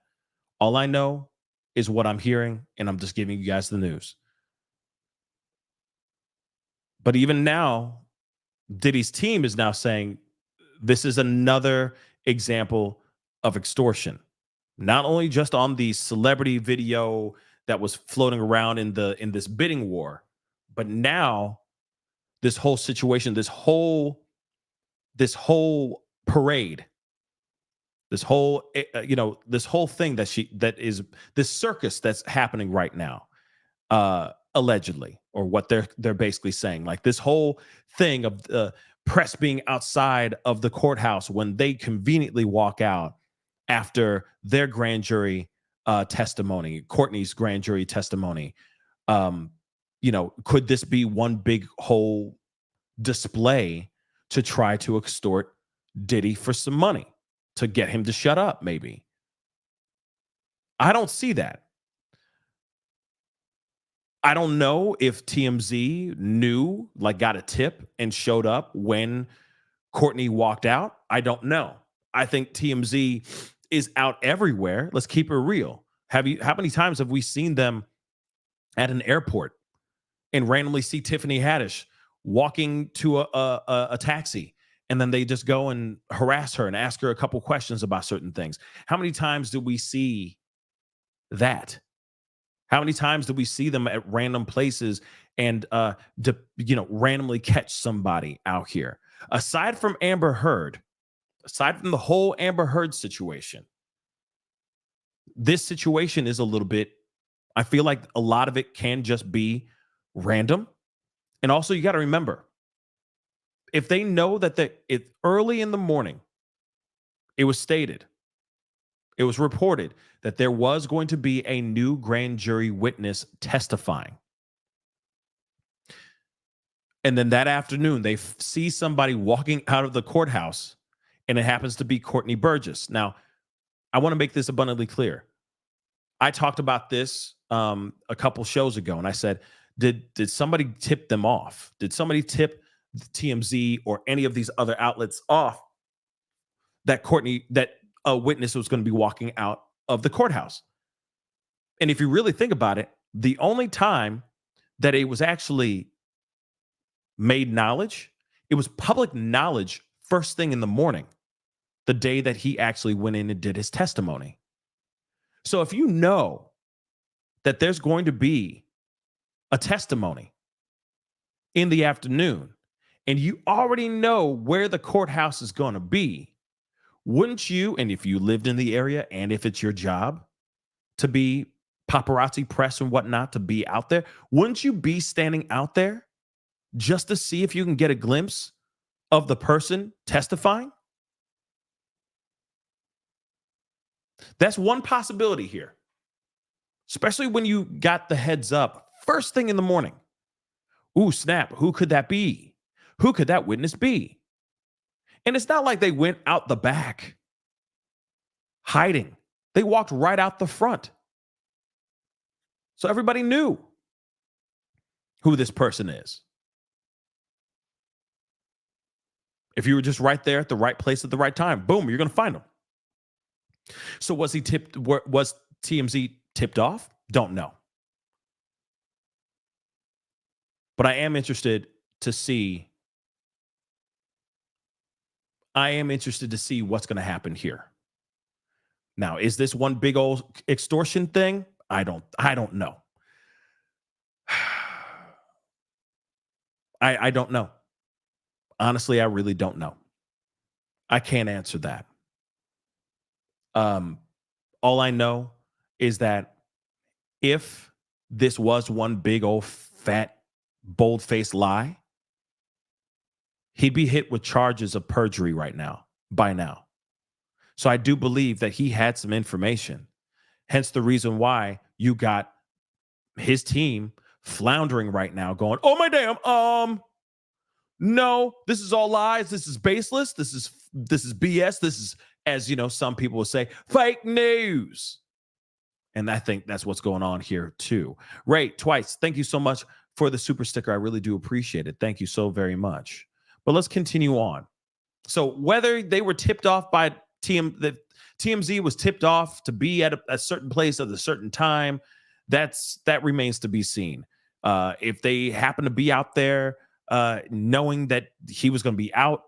All I know is what I'm hearing, and I'm just giving you guys the news. But even now, Diddy's team is now saying this is another example of extortion. Not only just on the celebrity video that was floating around in this bidding war, but now this whole situation, this whole parade, this whole this whole thing that is this circus that's happening right now, allegedly, or what they're basically saying, like this whole thing of the press being outside of the courthouse when they conveniently walk out after their grand jury testimony, Courtney's grand jury testimony. Could this be one big whole display to try to extort Diddy for some money, to get him to shut up? Maybe. I don't see that. I don't know if TMZ knew, like got a tip and showed up when Courtney walked out. I don't know. I think TMZ is out everywhere. Let's keep it real. How many times have we seen them at an airport and randomly see Tiffany Haddish walking to a taxi, and then they just go and harass her and ask her a couple questions about certain things? How many times do we see that? How many times do we see them at random places and randomly catch somebody out here? Aside from Amber Heard, aside from the whole Amber Heard situation, this situation is a little bit, I feel like a lot of it can just be random. And also, you got to remember, if they know that it early in the morning, it was stated, it was reported that there was going to be a new grand jury witness testifying. And then that afternoon, they see somebody walking out of the courthouse, and it happens to be Courtney Burgess. Now, I want to make this abundantly clear. I talked about this a couple shows ago, and I said, did somebody tip them off? Did somebody tip TMZ or any of these other outlets off that a witness was going to be walking out of the courthouse? And if you really think about it, the only time that it was actually made knowledge, it was public knowledge first thing in the morning, the day that he actually went in and did his testimony. So if you know that there's going to be a testimony in the afternoon, and you already know where the courthouse is going to be, wouldn't you, and if you lived in the area and if it's your job to be paparazzi press and whatnot, to be out there, wouldn't you be standing out there just to see if you can get a glimpse of the person testifying? That's one possibility here, especially when you got the heads up first thing in the morning. Ooh, snap. Who could that be? Who could that witness be? And it's not like they went out the back hiding. They walked right out the front. So everybody knew who this person is. If you were just right there at the right place at the right time, boom, you're going to find him. So was TMZ tipped off? Don't know. But I am interested to see what's going to happen here. Now, is this one big old extortion thing? I don't know. I don't know. Honestly, I really don't know. I can't answer that. All I know is that if this was one big old fat bold-faced lie, he'd be hit with charges of perjury by now. So I do believe that he had some information. Hence the reason why you got his team floundering right now, going, oh my damn, no, this is all lies. This is baseless. This is BS. This is, as you know, some people will say, fake news. And I think that's what's going on here too. Ray, twice, thank you so much for the super sticker. I really do appreciate it. Thank you so very much. But let's continue on. So whether they were tipped off by that TMZ was tipped off to be at a certain place at a certain time, that remains to be seen. If they happen to be out there knowing that he was going to be out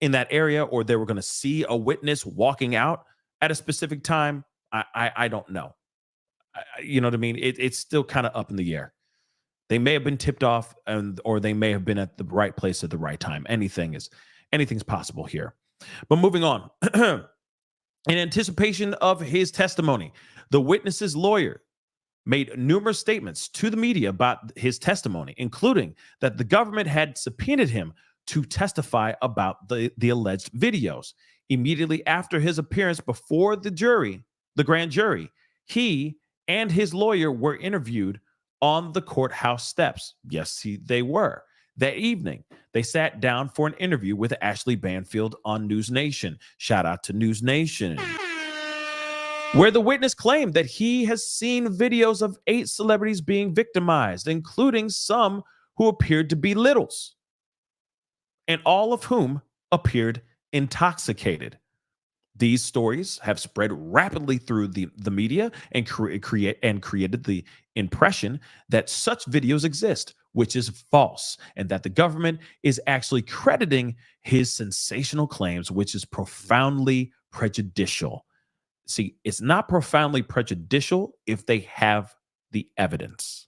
in that area, or they were going to see a witness walking out at a specific time, I don't know. You know what I mean? It's still kind of up in the air. They may have been tipped off, or they may have been at the right place at the right time. Anything's possible here. But moving on, in anticipation of his testimony, the witness's lawyer made numerous statements to the media about his testimony, including that the government had subpoenaed him to testify about the alleged videos. Immediately after his appearance before the grand jury, he and his lawyer were interviewed on the courthouse steps. Yes, they were. That evening, they sat down for an interview with Ashley Banfield on News Nation. Shout out to News Nation. Where the witness claimed that he has seen videos of 8 celebrities being victimized, including some who appeared to be littles, and all of whom appeared intoxicated. These stories have spread rapidly through the media and created the impression that such videos exist, which is false, and that the government is actually crediting his sensational claims, which is profoundly prejudicial. See, it's not profoundly prejudicial if they have the evidence.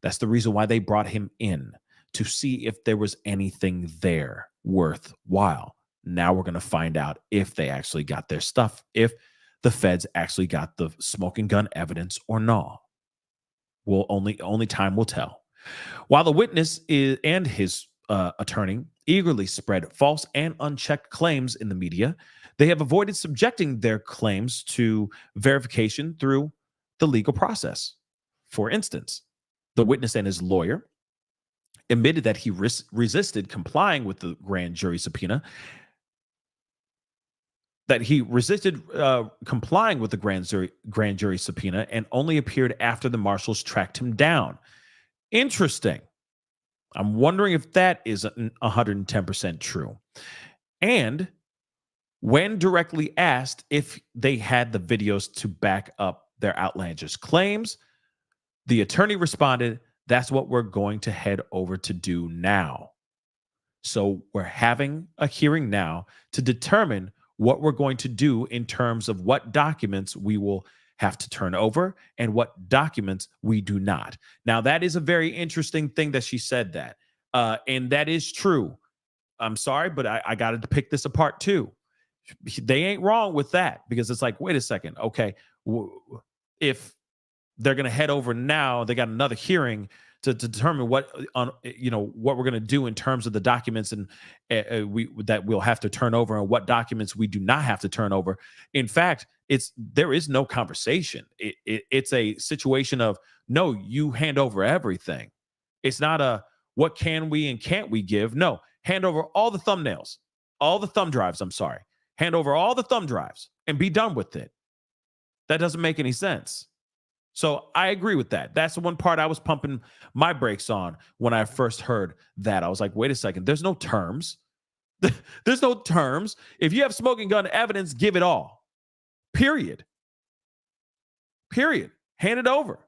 That's the reason why they brought him in, to see if there was anything there worthwhile. Now we're going to find out if they actually got their stuff, if the feds actually got the smoking gun evidence or not. Only time will tell. While the witness and his attorney eagerly spread false and unchecked claims in the media, they have avoided subjecting their claims to verification through the legal process. For instance, the witness and his lawyer admitted that he resisted complying with the grand jury subpoena, grand jury subpoena, and only appeared after the marshals tracked him down. Interesting. I'm wondering if that is 110% true. And when directly asked if they had the videos to back up their outlandish claims, the attorney responded, "That's what we're going to head over to do now." So we're having a hearing now to determine what we're going to do in terms of what documents we will have to turn over and what documents we do not. Now, that is a very interesting thing that she said that. And that is true. I'm sorry, but I got to pick this apart too. They ain't wrong with that, because it's like, wait a second. Okay. If they're going to head over now, they got another hearing to determine what we're going to do in terms of the documents and that we'll have to turn over, and what documents we do not have to turn over. In fact, there is no conversation. It's a situation of, no, you hand over everything. It's not a what can we and can't we give. No, hand over all the thumb drives. I'm sorry. Hand over all the thumb drives and be done with it. That doesn't make any sense. So I agree with that. That's the one part I was pumping my brakes on when I first heard that. I was like, wait a second, there's no terms. There's no terms. If you have smoking gun evidence, give it all. Period. Hand it over.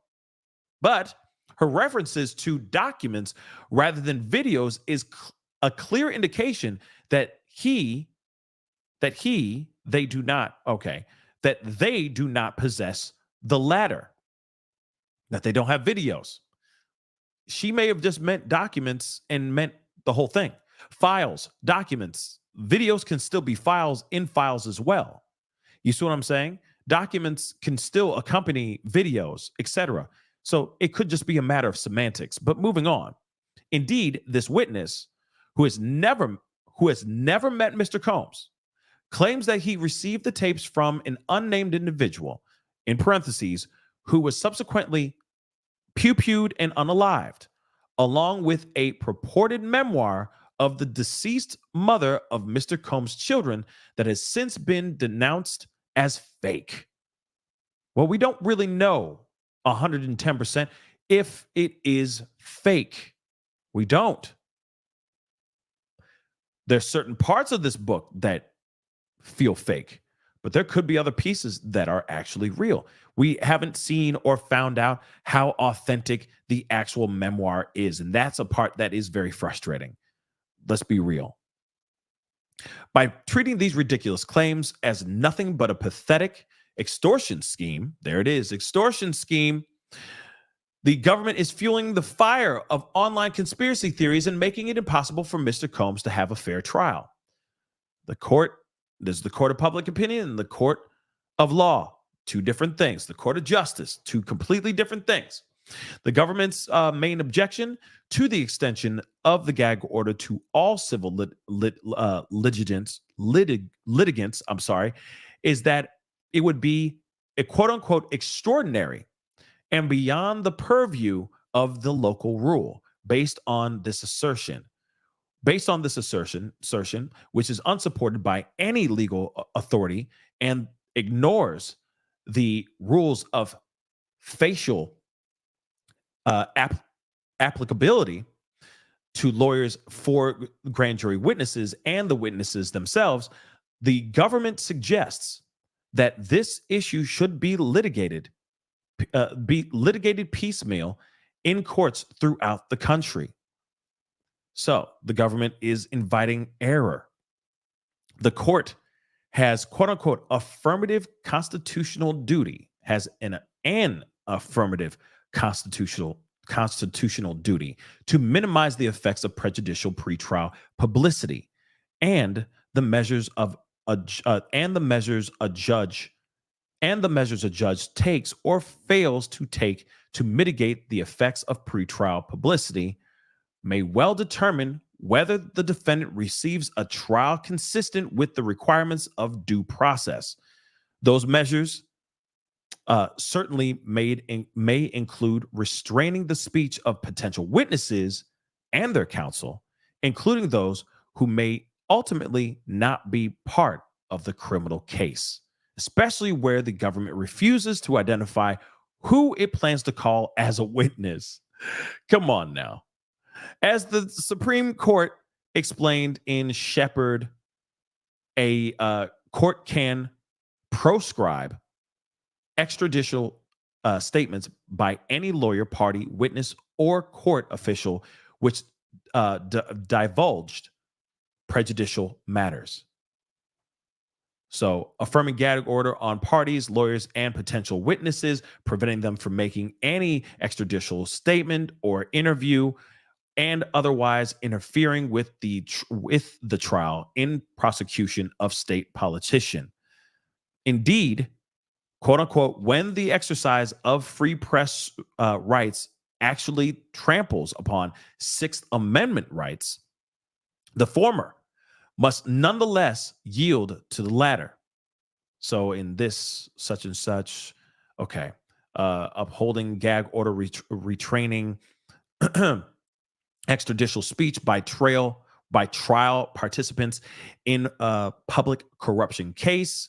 But her references to documents rather than videos is a clear indication that they do not possess the latter. That they don't have videos. She may have just meant documents and meant the whole thing. Files, documents, videos can still be files in files as well. You see what I'm saying? Documents can still accompany videos, etc. So it could just be a matter of semantics. But moving on. Indeed, this witness, who has never met Mr. Combs, claims that he received the tapes from an unnamed individual, in parentheses, who was subsequently pew-pewed and unalived, along with a purported memoir of the deceased mother of Mr. Combs' children that has since been denounced as fake. Well, we don't really know 110% if it is fake. We don't. There's certain parts of this book that feel fake, but there could be other pieces that are actually real. We haven't seen or found out how authentic the actual memoir is. And that's a part that is very frustrating. Let's be real. By treating these ridiculous claims as nothing but a pathetic extortion scheme, there it is, extortion scheme, the government is fueling the fire of online conspiracy theories and making it impossible for Mr. Combs to have a fair trial. The court, there's the court of public opinion and the court of law, two different things. The court of justice, two completely different things. The government's main objection to the extension of the gag order to all civil litigants, is that it would be a quote unquote extraordinary and beyond the purview of the local rule. Based on this assertion, which is unsupported by any legal authority and ignores the rules of facial applicability to lawyers for grand jury witnesses and the witnesses themselves, the government suggests that this issue should be litigated piecemeal in courts throughout the country. So the government is inviting error. The court has quote unquote affirmative constitutional duty, has an affirmative constitutional duty to minimize the effects of prejudicial pretrial publicity and the measures a judge takes or fails to take to mitigate the effects of pretrial publicity may well determine whether the defendant receives a trial consistent with the requirements of due process. Those measures certainly may include restraining the speech of potential witnesses and their counsel, including those who may ultimately not be part of the criminal case, especially where the government refuses to identify who it plans to call as a witness. Come on now. As the Supreme Court explained in Shepard, a court can proscribe extrajudicial statements by any lawyer, party, witness, or court official which divulged prejudicial matters. So, affirming gag order on parties, lawyers, and potential witnesses, preventing them from making any extrajudicial statement or interview, and otherwise interfering with the trial in prosecution of state politician. Indeed, quote unquote, when the exercise of free press rights actually tramples upon Sixth Amendment rights, the former must nonetheless yield to the latter. So in this such and such, okay, upholding gag order retraining extrajudicial speech by trial participants in a public corruption case.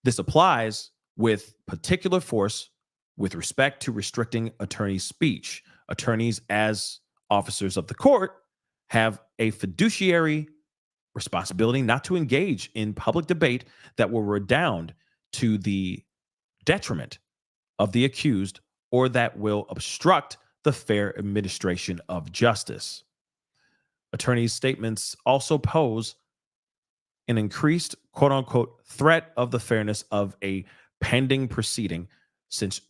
This applies with particular force with respect to restricting attorneys' speech. Attorneys, as officers of the court, have a fiduciary responsibility not to engage in public debate that will redound to the detriment of the accused or that will obstruct the fair administration of justice. Attorneys' statements also pose an increased, quote unquote, threat of the fairness of a pending proceeding, since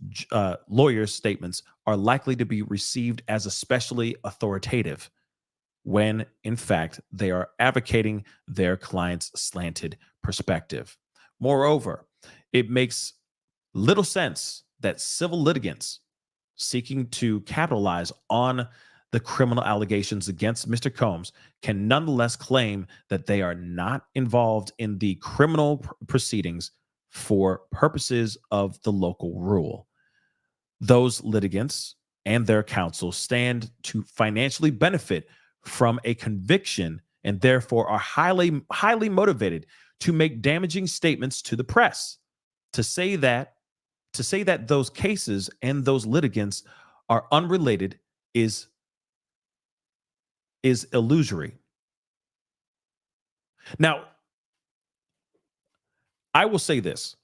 lawyers' statements are likely to be received as especially authoritative when, in fact, they are advocating their client's slanted perspective. Moreover, it makes little sense that civil litigants seeking to capitalize on the criminal allegations against Mr. Combs can nonetheless claim that they are not involved in the criminal proceedings for purposes of the local rule. Those litigants and their counsel stand to financially benefit from a conviction and therefore are highly motivated to make damaging statements to the press. To say that those cases and those litigants are unrelated is illusory. Now, I will say this.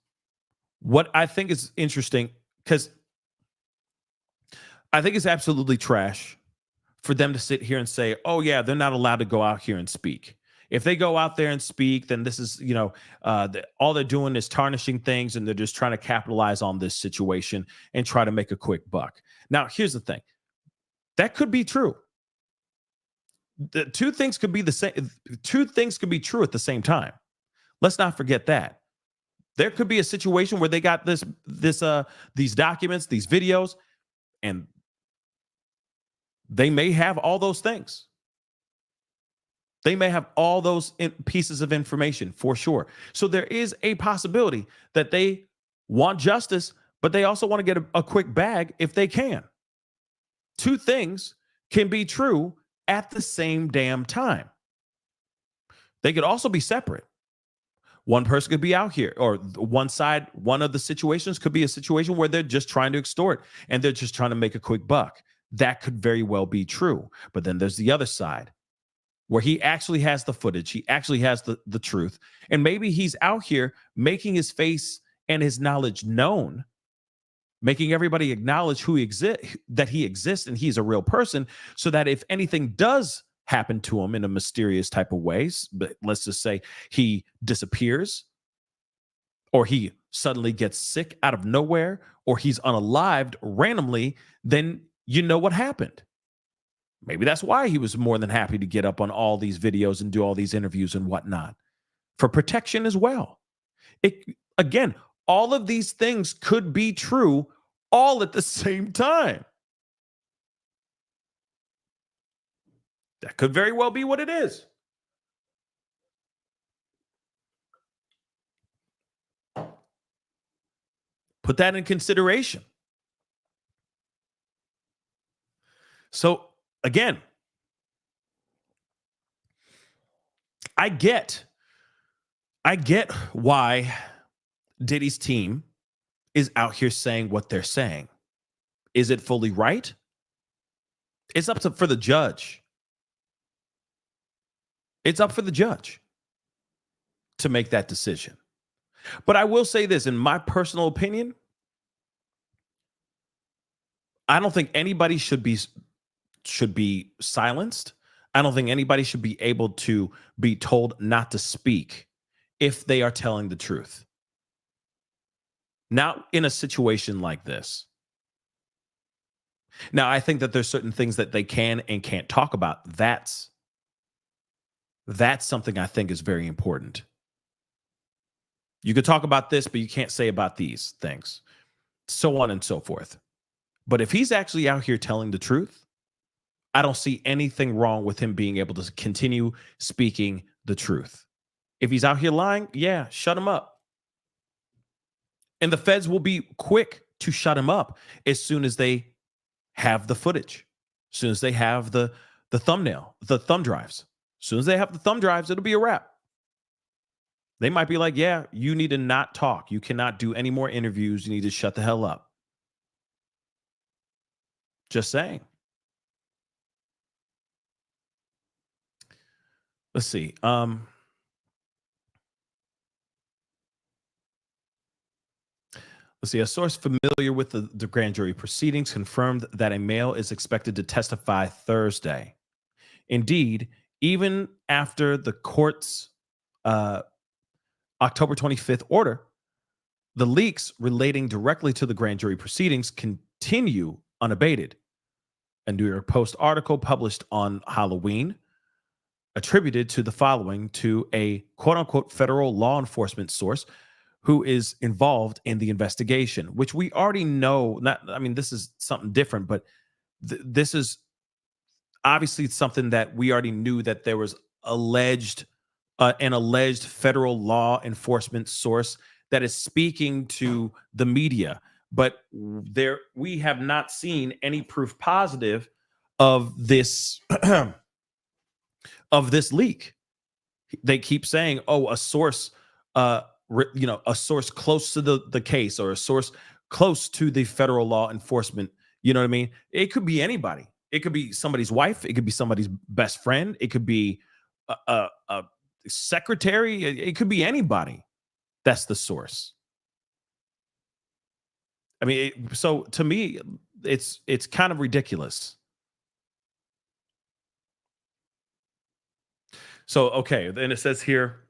What I think is interesting, because I think it's absolutely trash for them to sit here and say, oh, yeah, they're not allowed to go out here and speak. If they go out there and speak, then this is, all they're doing is tarnishing things, and they're just trying to capitalize on this situation and try to make a quick buck. Now, here's the thing. That could be true. The two things could be the same. Two things could be true at the same time. Let's not forget that. There could be a situation where they got these documents, these videos, and they may have all those things. They may have all those pieces of information for sure. So there is a possibility that they want justice, but they also want to get a quick bag if they can. Two things can be true at the same damn time. They could also be separate. One person could be out here, or one side, one of the situations could be a situation where they're just trying to extort and they're just trying to make a quick buck. That could very well be true. But then there's the other side where he actually has the footage. He actually has the truth. And maybe he's out here making his face and his knowledge known, making everybody acknowledge that he exists and he's a real person, so that if anything does happen to him in a mysterious type of ways, but let's just say he disappears, or he suddenly gets sick out of nowhere, or he's unalived randomly, then you know what happened. Maybe that's why he was more than happy to get up on all these videos and do all these interviews and whatnot, for protection as well. Again, all of these things could be true all at the same time. That could very well be what it is. Put that in consideration. So, again, I get why Diddy's team is out here saying what they're saying. Is it fully right? It's up for the judge. It's up for the judge to make that decision. But I will say this, in my personal opinion, I don't think anybody should be silenced. I don't think anybody should be able to be told not to speak if they are telling the truth. Not in a situation like this. Now, I think that there's certain things that they can and can't talk about. That's something I think is very important. You could talk about this, but you can't say about these things, so on and so forth. But if he's actually out here telling the truth, I don't see anything wrong with him being able to continue speaking the truth. If he's out here lying, yeah, shut him up. And the feds will be quick to shut him up as soon as they have the footage, as soon as they have the thumbnail, the thumb drives. As soon as they have the thumb drives, it'll be a wrap. They might be like, yeah, you need to not talk. You cannot do any more interviews. You need to shut the hell up. Just saying. Let's see. Let's see. A source familiar with the grand jury proceedings confirmed that a male is expected to testify Thursday. Indeed, even after the court's October 25th order, the leaks relating directly to the grand jury proceedings continue unabated. A New York Post article published on Halloween attributed to the following to a quote-unquote federal law enforcement source who is involved in the investigation, which we already know. This is something different, but this is obviously something that we already knew, that there was an alleged federal law enforcement source that is speaking to the media. But we have not seen any proof positive of this of this leak. They keep saying, "Oh, a source, a source close to the case, or a source close to the federal law enforcement." You know what I mean? It could be anybody. It could be somebody's wife. It could be somebody's best friend. It could be secretary. It could be anybody. That's the source. I mean, so to me, it's kind of ridiculous. So, okay, then it says here,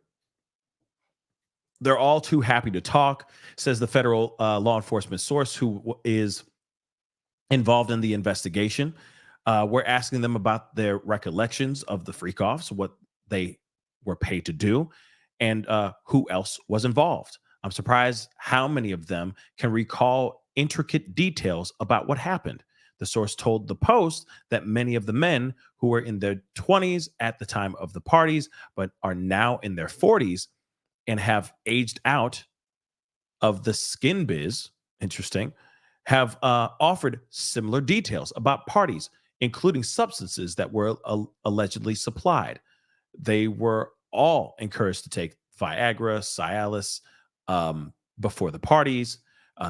they're all too happy to talk, says the federal law enforcement source who is involved in the investigation. We're asking them about their recollections of the freak-offs, what they were paid to do, and who else was involved. I'm surprised how many of them can recall intricate details about what happened. The source told the Post that many of the men who were in their 20s at the time of the parties, but are now in their 40s and have aged out of the skin biz, interesting, have offered similar details about parties, including substances that were allegedly supplied. They were all encouraged to take Viagra, Cialis before the parties.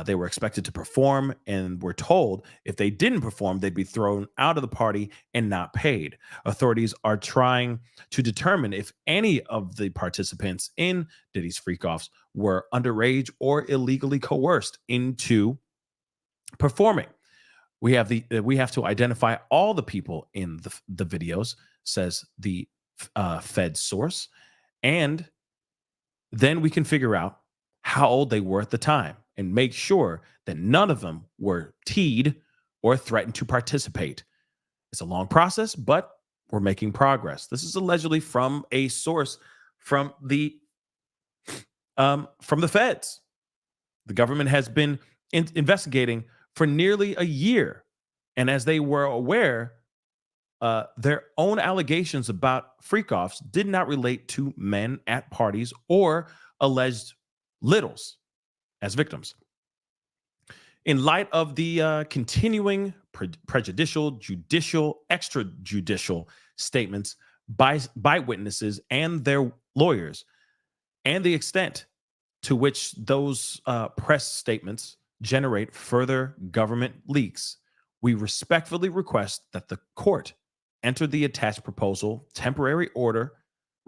They were expected to perform and were told if they didn't perform, they'd be thrown out of the party and not paid. Authorities are trying to determine if any of the participants in Diddy's freak-offs were underage or illegally coerced into performing. We have to identify all the people in the videos, says the Fed source, and then we can figure out how old they were at the time and make sure that none of them were teed or threatened to participate. It's a long process, but we're making progress. This is allegedly from a source from the feds. The government has been investigating for nearly a year, and as they were aware, their own allegations about freak-offs did not relate to men at parties or alleged littles as victims. In light of the continuing prejudicial, judicial, extrajudicial statements by witnesses and their lawyers, and the extent to which those press statements generate further government leaks, we respectfully request that the court enter the attached proposal temporary order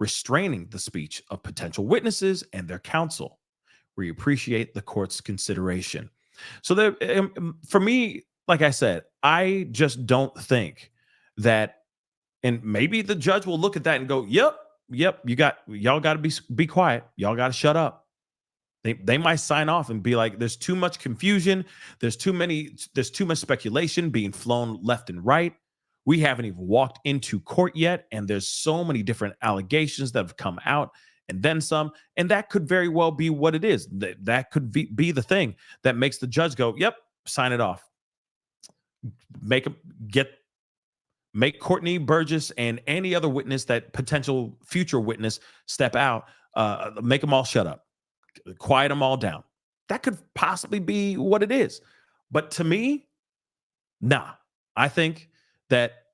restraining the speech of potential witnesses and their counsel. We appreciate the court's consideration. So there, for me, like I said, I just don't think that, and maybe the judge will look at that and go, yep, y'all got to be quiet. Y'all got to shut up. They might sign off and be like, there's too much confusion. There's too much speculation being flown left and right. We haven't even walked into court yet, and there's so many different allegations that have come out and then some, and that could very well be what it is. That could be the thing that makes the judge go, yep, sign it off. Make Courtney Burgess and any other witness, that potential future witness, step out, make them all shut up, quiet them all down. That could possibly be what it is. But to me, nah, I think that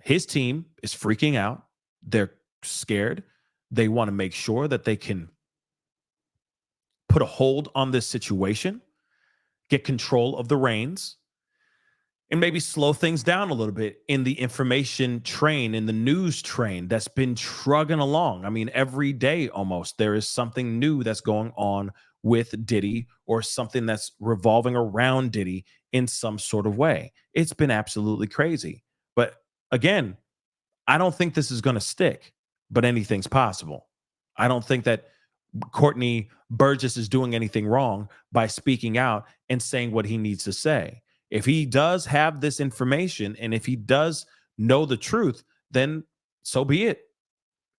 his team is freaking out. They're scared. They want to make sure that they can put a hold on this situation, get control of the reins, and maybe slow things down a little bit in the information train, in the news train that's been trugging along. I mean, every day almost there is something new that's going on with Diddy, or something that's revolving around Diddy in some sort of way. It's been absolutely crazy. But again, I don't think this is going to stick, but anything's possible. I don't think that Courtney Burgess is doing anything wrong by speaking out and saying what he needs to say. If he does have this information, and if he does know the truth, then so be it.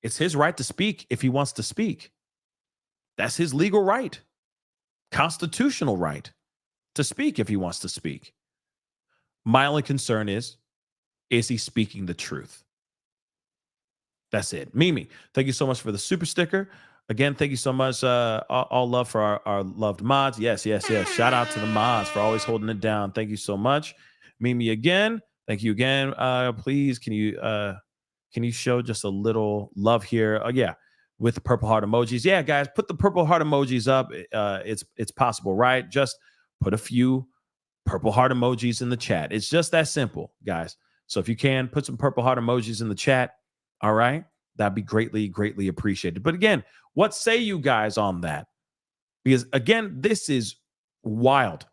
It's his right to speak if he wants to speak. That's his legal right, constitutional right to speak if he wants to speak. My only concern is he speaking the truth? That's it. Mimi, thank you so much for the super sticker. Again, thank you so much. All love for our loved mods. Yes. Shout out to the mods for always holding it down. Thank you so much. Mimi, again, thank you again. Please, can you show just a little love here? Yeah, with the purple heart emojis. Yeah, guys, put the purple heart emojis up. It's possible, right? Just put a few purple heart emojis in the chat. It's just that simple, guys. So if you can, put some purple heart emojis in the chat. All right. That'd be greatly, greatly appreciated. But again, what say you guys on that? Because again, this is wild.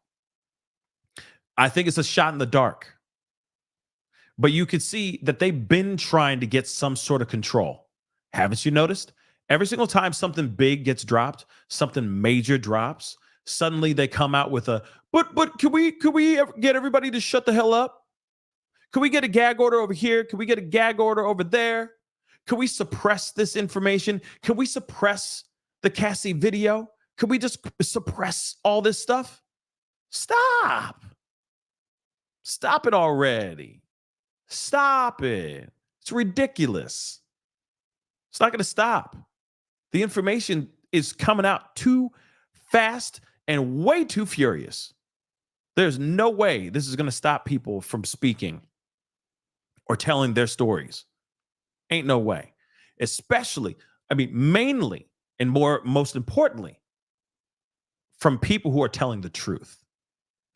I think it's a shot in the dark. But you could see that they've been trying to get some sort of control. Haven't you noticed? Every single time something big gets dropped, something major drops, suddenly they come out with a, but can we get everybody to shut the hell up? Can we get a gag order over here? Can we get a gag order over there? Can we suppress this information? Can we suppress the Cassie video? Can we just suppress all this stuff? Stop. Stop it already. Stop it. It's ridiculous. It's not going to stop. The information is coming out too fast and way too furious. There's no way this is going to stop people from speaking or telling their stories. Ain't no way. Especially, mainly and most importantly, from people who are telling the truth.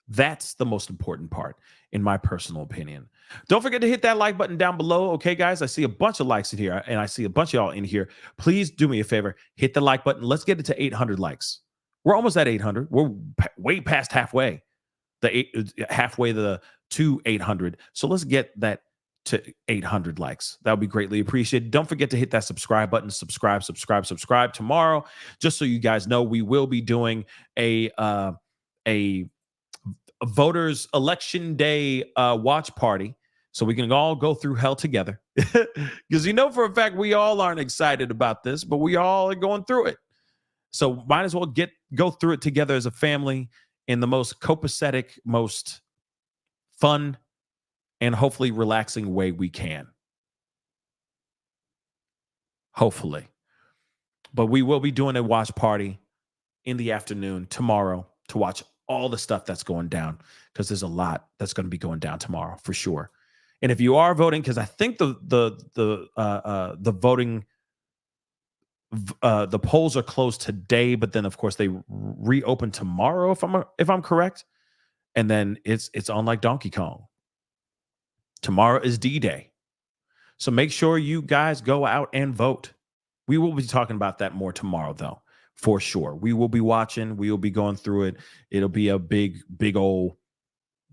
That's the most important part, in my personal opinion. Don't forget to hit that like button down below. Okay, guys, I see a bunch of likes in here, and I see a bunch of y'all in here. Please do me a favor. Hit the like button. Let's get it to 800 likes. We're almost at 800. We're way past halfway. Halfway to 800. So let's get that to 800 likes. That would be greatly appreciated. Don't forget to hit that subscribe button. Subscribe. Tomorrow, just so you guys know, we will be doing a voters election day watch party, so we can all go through hell together. Because for a fact we all aren't excited about this, but we all are going through it. So might as well go through it together as a family in the most copacetic, most fun, and hopefully relaxing way we can. Hopefully. But we will be doing a watch party in the afternoon tomorrow to watch all the stuff that's going down, because there's a lot that's going to be going down tomorrow for sure. And if you are voting, because I think the voting, the polls are closed today, but then of course they reopen tomorrow if I'm correct, and then it's on like Donkey Kong. Tomorrow is D-Day, so make sure you guys go out and vote. We will be talking about that more tomorrow, though. For sure. We will be watching. We will be going through it. It'll be a big old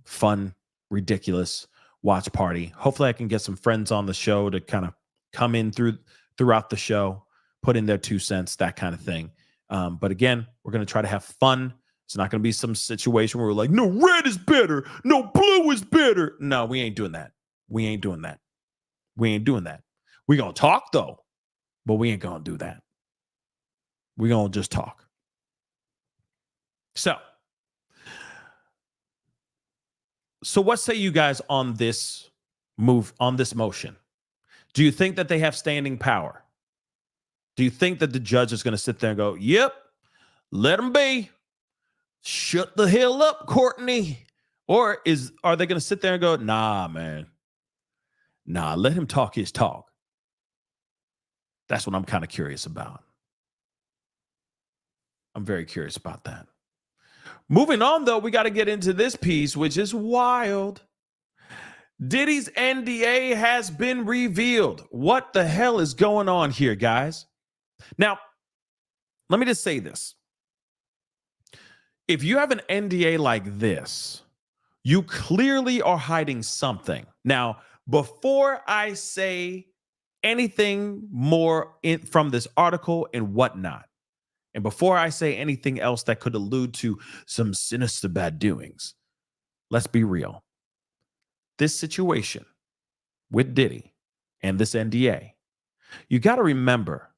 fun, ridiculous watch party. Hopefully I can get some friends on the show to kind of come in throughout the show, put in their 2 cents, that kind of thing. But again, we're going to try to have fun. It's not going to be some situation where we're like, no, red is better. No, blue is better. No, we ain't doing that. We ain't doing that. We're going to talk, though, but we ain't going to do that. We're going to just talk. So what say you guys on this motion? Do you think that they have standing power? Do you think that the judge is going to sit there and go, yep, let them be. Shut the hell up, Courtney. Or are they going to sit there and go, nah, man. Nah, let him talk his talk. That's what I'm kind of curious about. I'm very curious about that. Moving on, though, we got to get into this piece, which is wild. Diddy's NDA has been revealed. What the hell is going on here, guys? Now, let me just say this. If you have an NDA like this, you clearly are hiding something. Now, before I say anything more from this article and whatnot, and before I say anything else that could allude to some sinister bad doings, let's be real. This situation with Diddy and this NDA, you got to remember,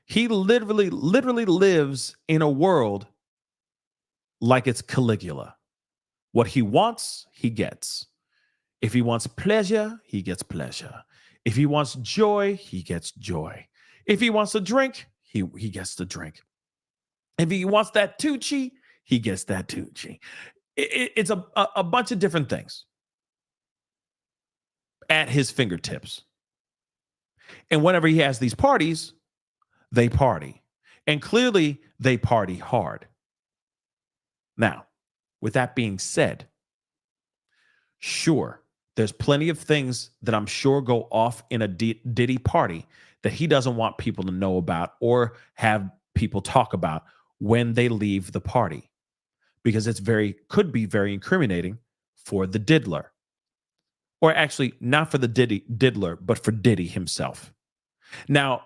he literally lives in a world like it's Caligula. What he wants, he gets. If he wants pleasure, he gets pleasure. If he wants joy, he gets joy. If he wants a drink, he gets the drink. If he wants that Tucci, he gets that Tucci. It's a bunch of different things at his fingertips. And whenever he has these parties, they party. And clearly, they party hard. Now, with that being said, sure, There's plenty of things that I'm sure go off in a Diddy party that he doesn't want people to know about or have people talk about when they leave the party, because could be very incriminating for the diddler. Or actually, not for the diddler, but for Diddy himself. Now,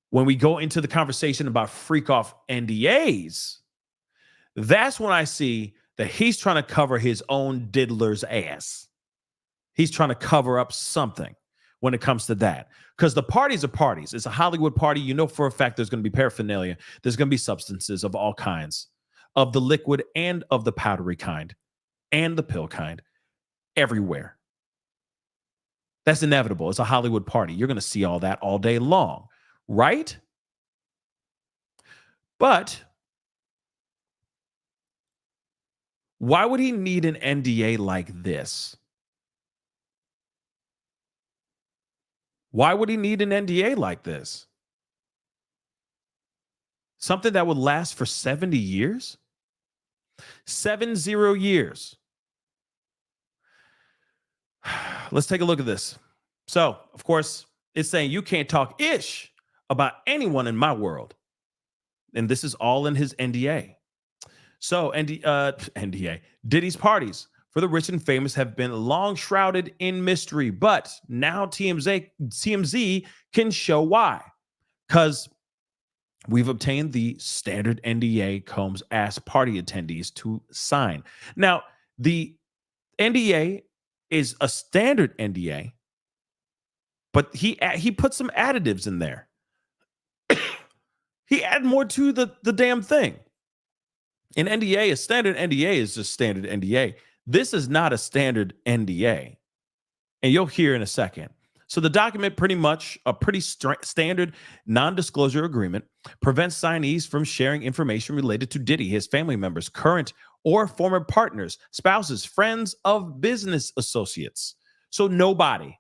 when we go into the conversation about freak off NDAs, that's when I see that he's trying to cover his own diddler's ass. He's trying to cover up something when it comes to that. Because the parties are parties. It's a Hollywood party. You know for a fact there's going to be paraphernalia. There's going to be substances of all kinds, of the liquid and of the powdery kind and the pill kind, everywhere. That's inevitable. It's a Hollywood party. You're going to see all that all day long, right? But why would he need an NDA like this? Why would he need an NDA like this? Something that would last for 70 years? 70 years. Let's take a look at this. So, of course, it's saying you can't talk ish about anyone in my world. And this is all in his NDA. So, NDA, Diddy's parties for the rich and famous have been long shrouded in mystery, but now TMZ can show why. Because we've obtained the standard NDA Combs asked party attendees to sign. Now, the NDA is a standard NDA, but he put some additives in there. He added more to the damn thing. An NDA, a standard NDA is just standard NDA. This is not a standard NDA. And you'll hear in a second. So the document, pretty much a pretty standard non-disclosure agreement, prevents signees from sharing information related to Diddy, his family members, current or former partners, spouses, friends of business associates. So nobody,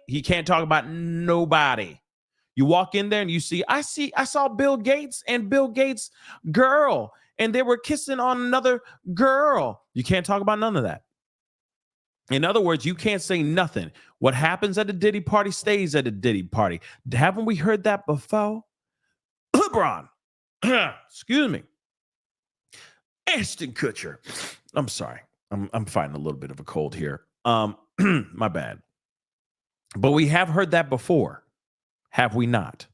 he can't talk about nobody. You walk in there and you see, I saw Bill Gates and Bill Gates' girl, and they were kissing on another girl. You can't talk about none of that. In other words, you can't say nothing. What happens at a Diddy party stays at a Diddy party. Haven't we heard that before? LeBron, excuse me, Ashton Kutcher. I'm sorry. I'm fighting a little bit of a cold here. My bad. But we have heard that before. Have we not?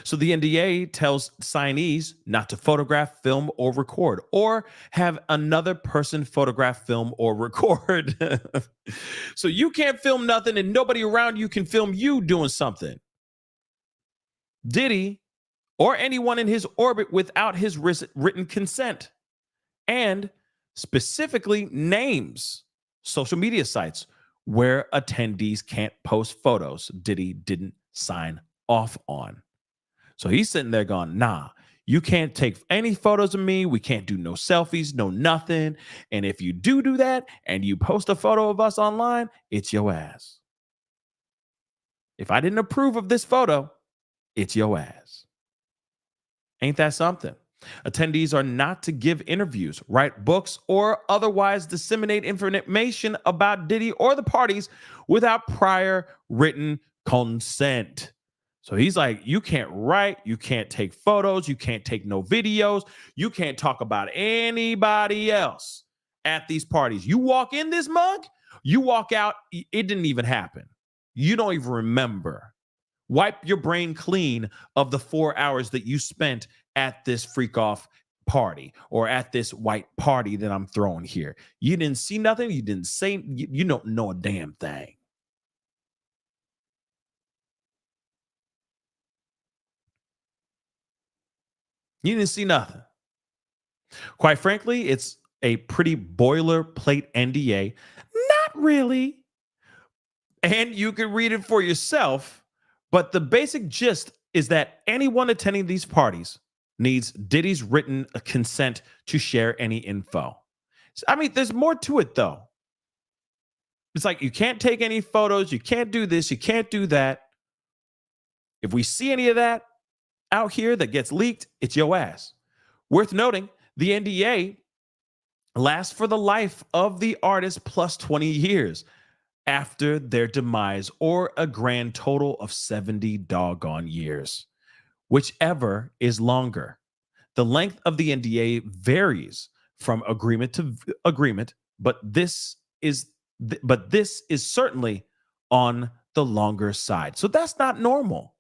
So the NDA tells signees not to photograph, film, or record, or have another person photograph, film, or record. So you can't film nothing and nobody around you can film you doing something. Diddy or anyone in his orbit without his written consent, and specifically names social media sites where attendees can't post photos Diddy didn't sign off on. So he's sitting there going, nah, you can't take any photos of me. We can't do no selfies, no nothing. And if you do that and you post a photo of us online, it's your ass. If I didn't approve of this photo, it's your ass. Ain't that something? Attendees are not to give interviews, write books, or otherwise disseminate information about Diddy or the parties without prior written consent. So he's like, you can't write, you can't take photos, you can't take no videos, you can't talk about anybody else at these parties. You walk in this mug, you walk out, it didn't even happen. You don't even remember. Wipe your brain clean of the 4 hours that you spent at this freak off party or at this white party that I'm throwing here. You didn't see nothing, you didn't say, you don't know a damn thing. You didn't see nothing. Quite frankly, it's a pretty boilerplate NDA. Not really. And you can read it for yourself. But the basic gist is that anyone attending these parties needs Diddy's written consent to share any info. I mean, there's more to it, though. It's like you can't take any photos. You can't do this. You can't do that. If we see any of that out here that gets leaked, it's your ass. Worth noting, the NDA last for the life of the artist plus 20 years after their demise, or a grand total of 70 doggone years, whichever is longer. The length of the NDA varies from agreement to agreement, but this is certainly on the longer side. So that's not normal.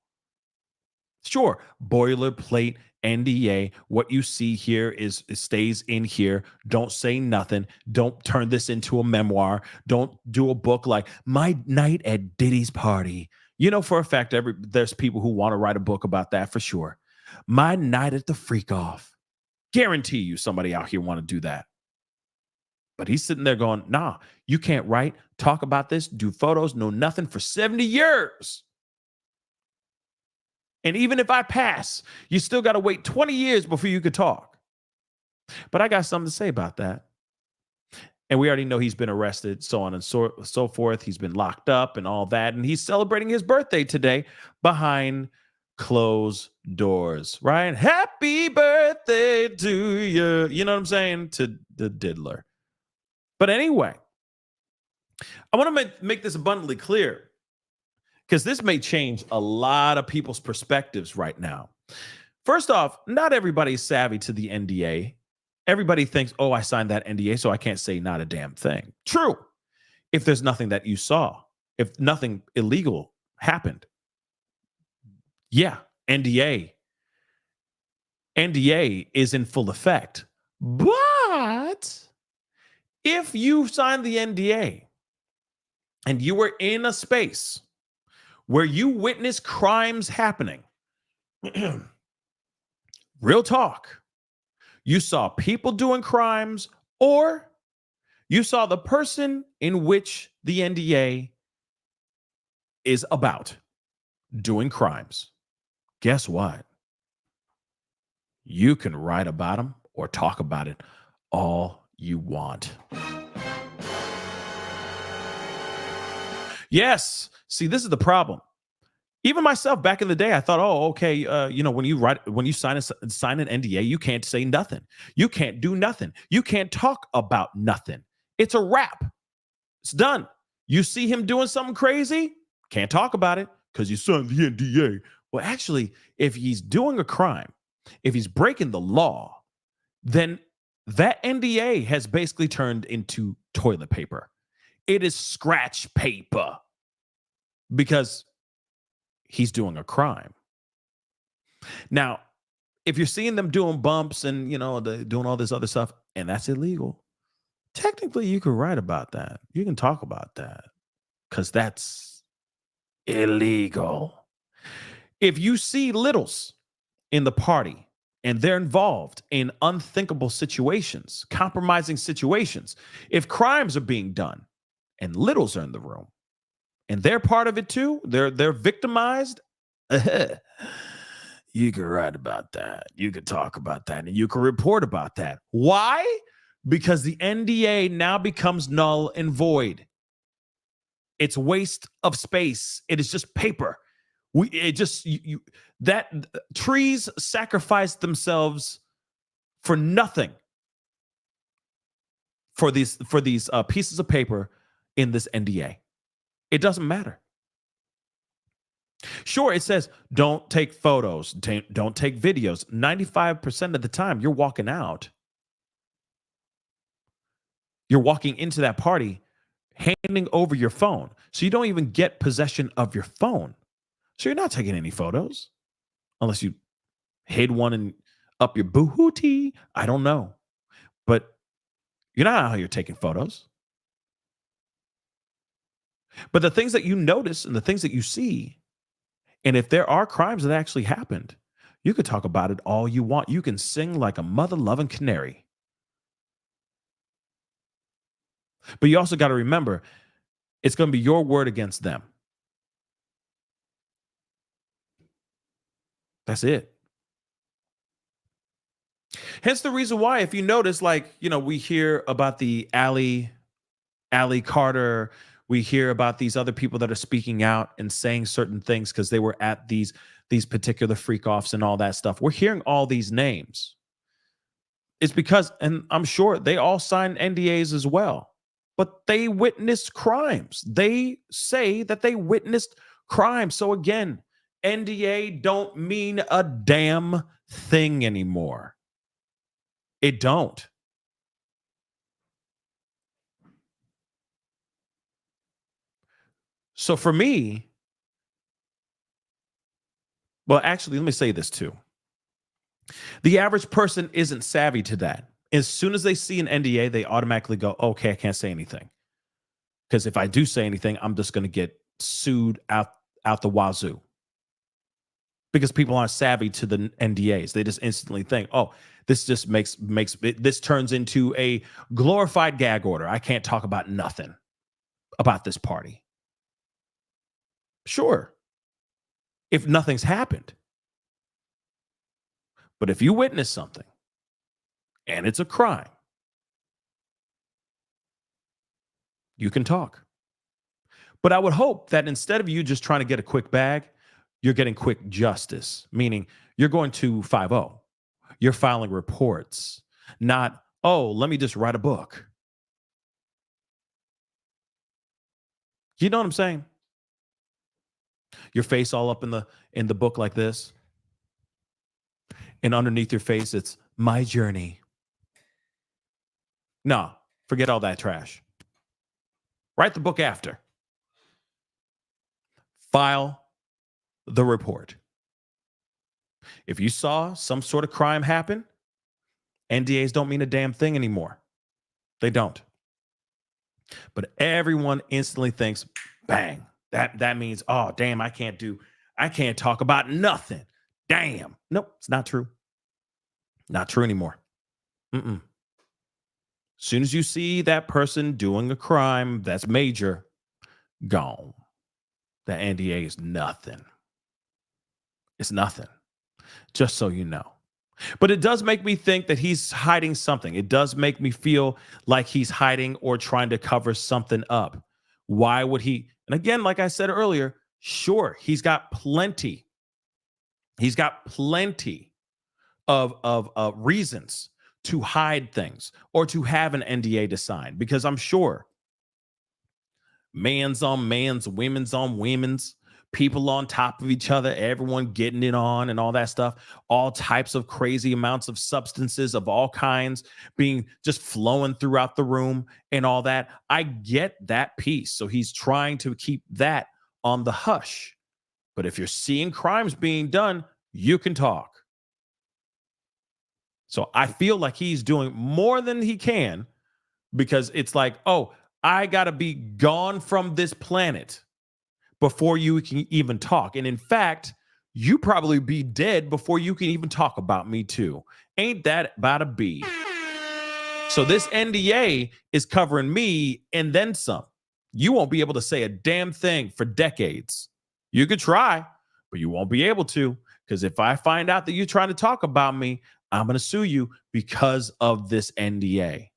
Sure, boilerplate NDA. What you see here is it stays in here. Don't say nothing. Don't turn this into a memoir. Don't do a book like My Night at Diddy's Party. You know for a fact there's people who want to write a book about that for sure. My Night at the Freak Off. Guarantee you somebody out here want to do that. But he's sitting there going, nah, you can't write, talk about this, do photos, no nothing for 70 years. And even if I pass, you still got to wait 20 years before you could talk. But I got something to say about that. And we already know he's been arrested, so on and so forth. He's been locked up and all that. And he's celebrating his birthday today behind closed doors, right? Happy birthday to you. You know what I'm saying? To the diddler. But anyway, I want to make this abundantly clear, because this may change a lot of people's perspectives right now. First off, not everybody's savvy to the NDA. Everybody thinks, oh, I signed that NDA, so I can't say not a damn thing. True. If there's nothing that you saw, if nothing illegal happened. Yeah, NDA is in full effect. But if you signed the NDA and you were in a space where you witness crimes happening, real talk, you saw people doing crimes, or you saw the person in which the NDA is about doing crimes, guess what? You can write about them or talk about it all you want. Yes. See, this is the problem. Even myself back in the day, I thought, oh, okay, when you sign an NDA, you can't say nothing. You can't do nothing. You can't talk about nothing. It's a wrap. It's done. You see him doing something crazy, can't talk about it because you signed the NDA. Well, actually, if he's doing a crime, if he's breaking the law, then that NDA has basically turned into toilet paper. It is scratch paper because he's doing a crime. Now, if you're seeing them doing bumps and, doing all this other stuff, and that's illegal, technically you can write about that. You can talk about that because that's illegal. If you see littles in the party and they're involved in unthinkable situations, compromising situations, if crimes are being done and littles are in the room, and they're part of it too, they're victimized, you can write about that. You can talk about that, and you can report about that. Why? Because the NDA now becomes null and void. It's waste of space. It is just paper. Trees sacrifice themselves for nothing for these pieces of paper in this NDA. It doesn't matter. Sure, it says don't take photos, don't take videos. 95% of the time, you're walking out. You're walking into that party, handing over your phone. So you don't even get possession of your phone. So you're not taking any photos unless you hid one and up your boohootie. I don't know. But you're not out here taking photos. But the things that you notice and the things that you see, and if there are crimes that actually happened, you could talk about it all you want. You can sing like a mother-loving canary. But you also got to remember, it's going to be your word against them. That's it. Hence the reason why, if you notice, we hear about the Allie Carter. We hear about these other people that are speaking out and saying certain things because they were at these particular freak offs and all that stuff. We're hearing all these names. It's because, and I'm sure they all signed NDAs as well, but they witnessed crimes. They say that they witnessed crimes. So again, NDA don't mean a damn thing anymore. It don't. So for me, well, actually, let me say this too. The average person isn't savvy to that. As soon as they see an NDA, they automatically go, okay, I can't say anything. Because if I do say anything, I'm just going to get sued out the wazoo. Because people aren't savvy to the NDAs. They just instantly think, oh, this just makes this turns into a glorified gag order. I can't talk about nothing about this party. Sure, if nothing's happened. But if you witness something and it's a crime, you can talk. But I would hope that instead of you just trying to get a quick bag, you're getting quick justice, meaning you're going to 5-0. You're filing reports, not, oh, let me just write a book. You know what I'm saying? Your face all up in the book like this. And underneath your face, it's my journey. No, forget all that trash. Write the book after. File the report. If you saw some sort of crime happen, NDAs don't mean a damn thing anymore. They don't. But everyone instantly thinks, bang, that means, oh, damn, I can't talk about nothing. Damn. Nope, it's not true. Not true anymore. As soon as you see that person doing a crime that's major, gone. The NDA is nothing. It's nothing. Just so you know. But it does make me think that he's hiding something. It does make me feel like he's hiding or trying to cover something up. Why would he? And again, like I said earlier, sure, he's got plenty. He's got plenty of reasons to hide things or to have an NDA to sign, because I'm sure man's on man's, women's on women's, people on top of each other, everyone getting it on and all that stuff, all types of crazy amounts of substances of all kinds being just flowing throughout the room and all that. I get that piece. So he's trying to keep that on the hush. But if you're seeing crimes being done, you can talk. So I feel like he's doing more than he can, because it's like, oh, I got to be gone from this planet before you can even talk. And in fact, you probably be dead before you can even talk about me too. Ain't that about a bee? So this NDA is covering me and then some. You won't be able to say a damn thing for decades. You could try, but you won't be able to, because if I find out that you're trying to talk about me, I'm going to sue you because of this NDA.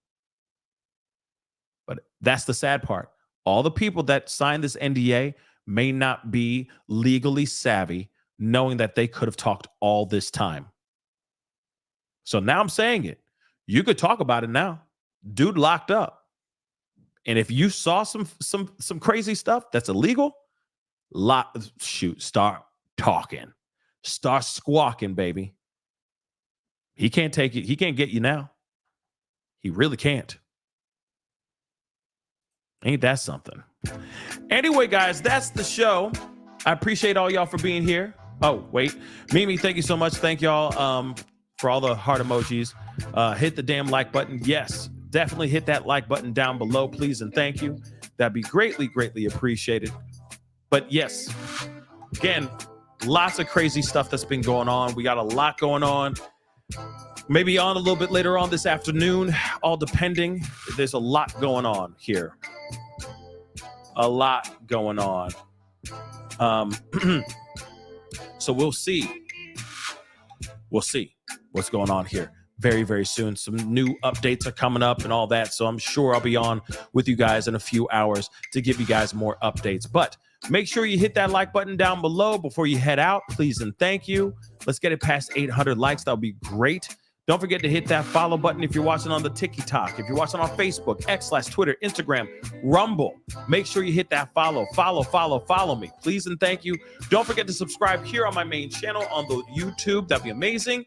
But that's the sad part. All the people that signed this NDA may not be legally savvy, knowing that they could have talked all this time. So now I'm saying it. You could talk about it now. Dude locked up. And if you saw some crazy stuff that's illegal, start talking. Start squawking, baby. He can't take it. He can't get you now. He really can't. Ain't that something? Anyway, guys, that's the show. I appreciate all y'all for being here. Oh, wait. Mimi, thank you so much. Thank y'all for all the heart emojis. Hit the damn like button. Yes, definitely hit that like button down below, please, and thank you. That'd be greatly, greatly appreciated. But yes, again, lots of crazy stuff that's been going on. We got a lot going on. Maybe on a little bit later on this afternoon, all depending. There's a lot going on here. A lot going on. So we'll see. We'll see what's going on here very, very soon. Some new updates are coming up and all that. So I'm sure I'll be on with you guys in a few hours to give you guys more updates. But make sure you hit that like button down below before you head out, please and thank you. Let's get it past 800 likes. That would be great. Don't forget to hit that follow button if you're watching on the TikTok, if you're watching on Facebook, X/Twitter, Instagram, Rumble. Make sure you hit that follow me. Please and thank you. Don't forget to subscribe here on my main channel on the YouTube. That'd be amazing.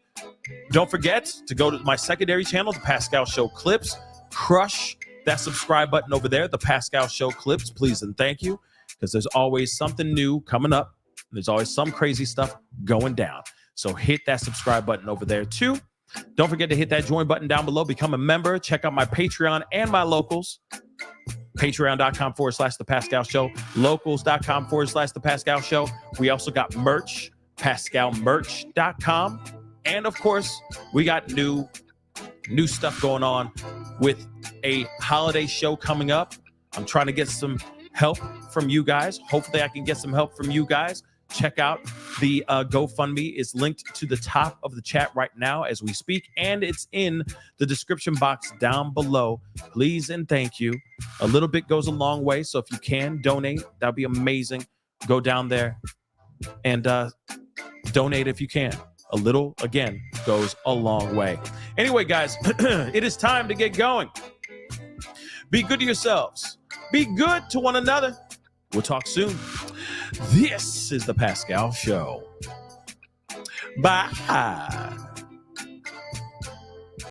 Don't forget to go to my secondary channel, The Pascal Show Clips. Crush that subscribe button over there, The Pascal Show Clips. Please and thank you, because there's always something new coming up. There's always some crazy stuff going down. So hit that subscribe button over there too. Don't forget to hit that join button down below. Become a member. Check out my Patreon and my locals. Patreon.com/The Pascal Show. Locals.com/The Pascal Show. We also got merch. PascalMerch.com. And of course, we got new stuff going on with a holiday show coming up. I'm trying to get some help from you guys. Hopefully I can get some help from you guys. Check out the GoFundMe. It's linked to the top of the chat right now as we speak, and it's in the description box down below. Please and thank you. A little bit goes a long way, so if you can donate, that'd be amazing. Go down there and donate if you can. A little, again, goes a long way. Anyway, guys, it is time to get going. Be good to yourselves. Be good to one another. We'll talk soon. This is The Pascal Show. Bye.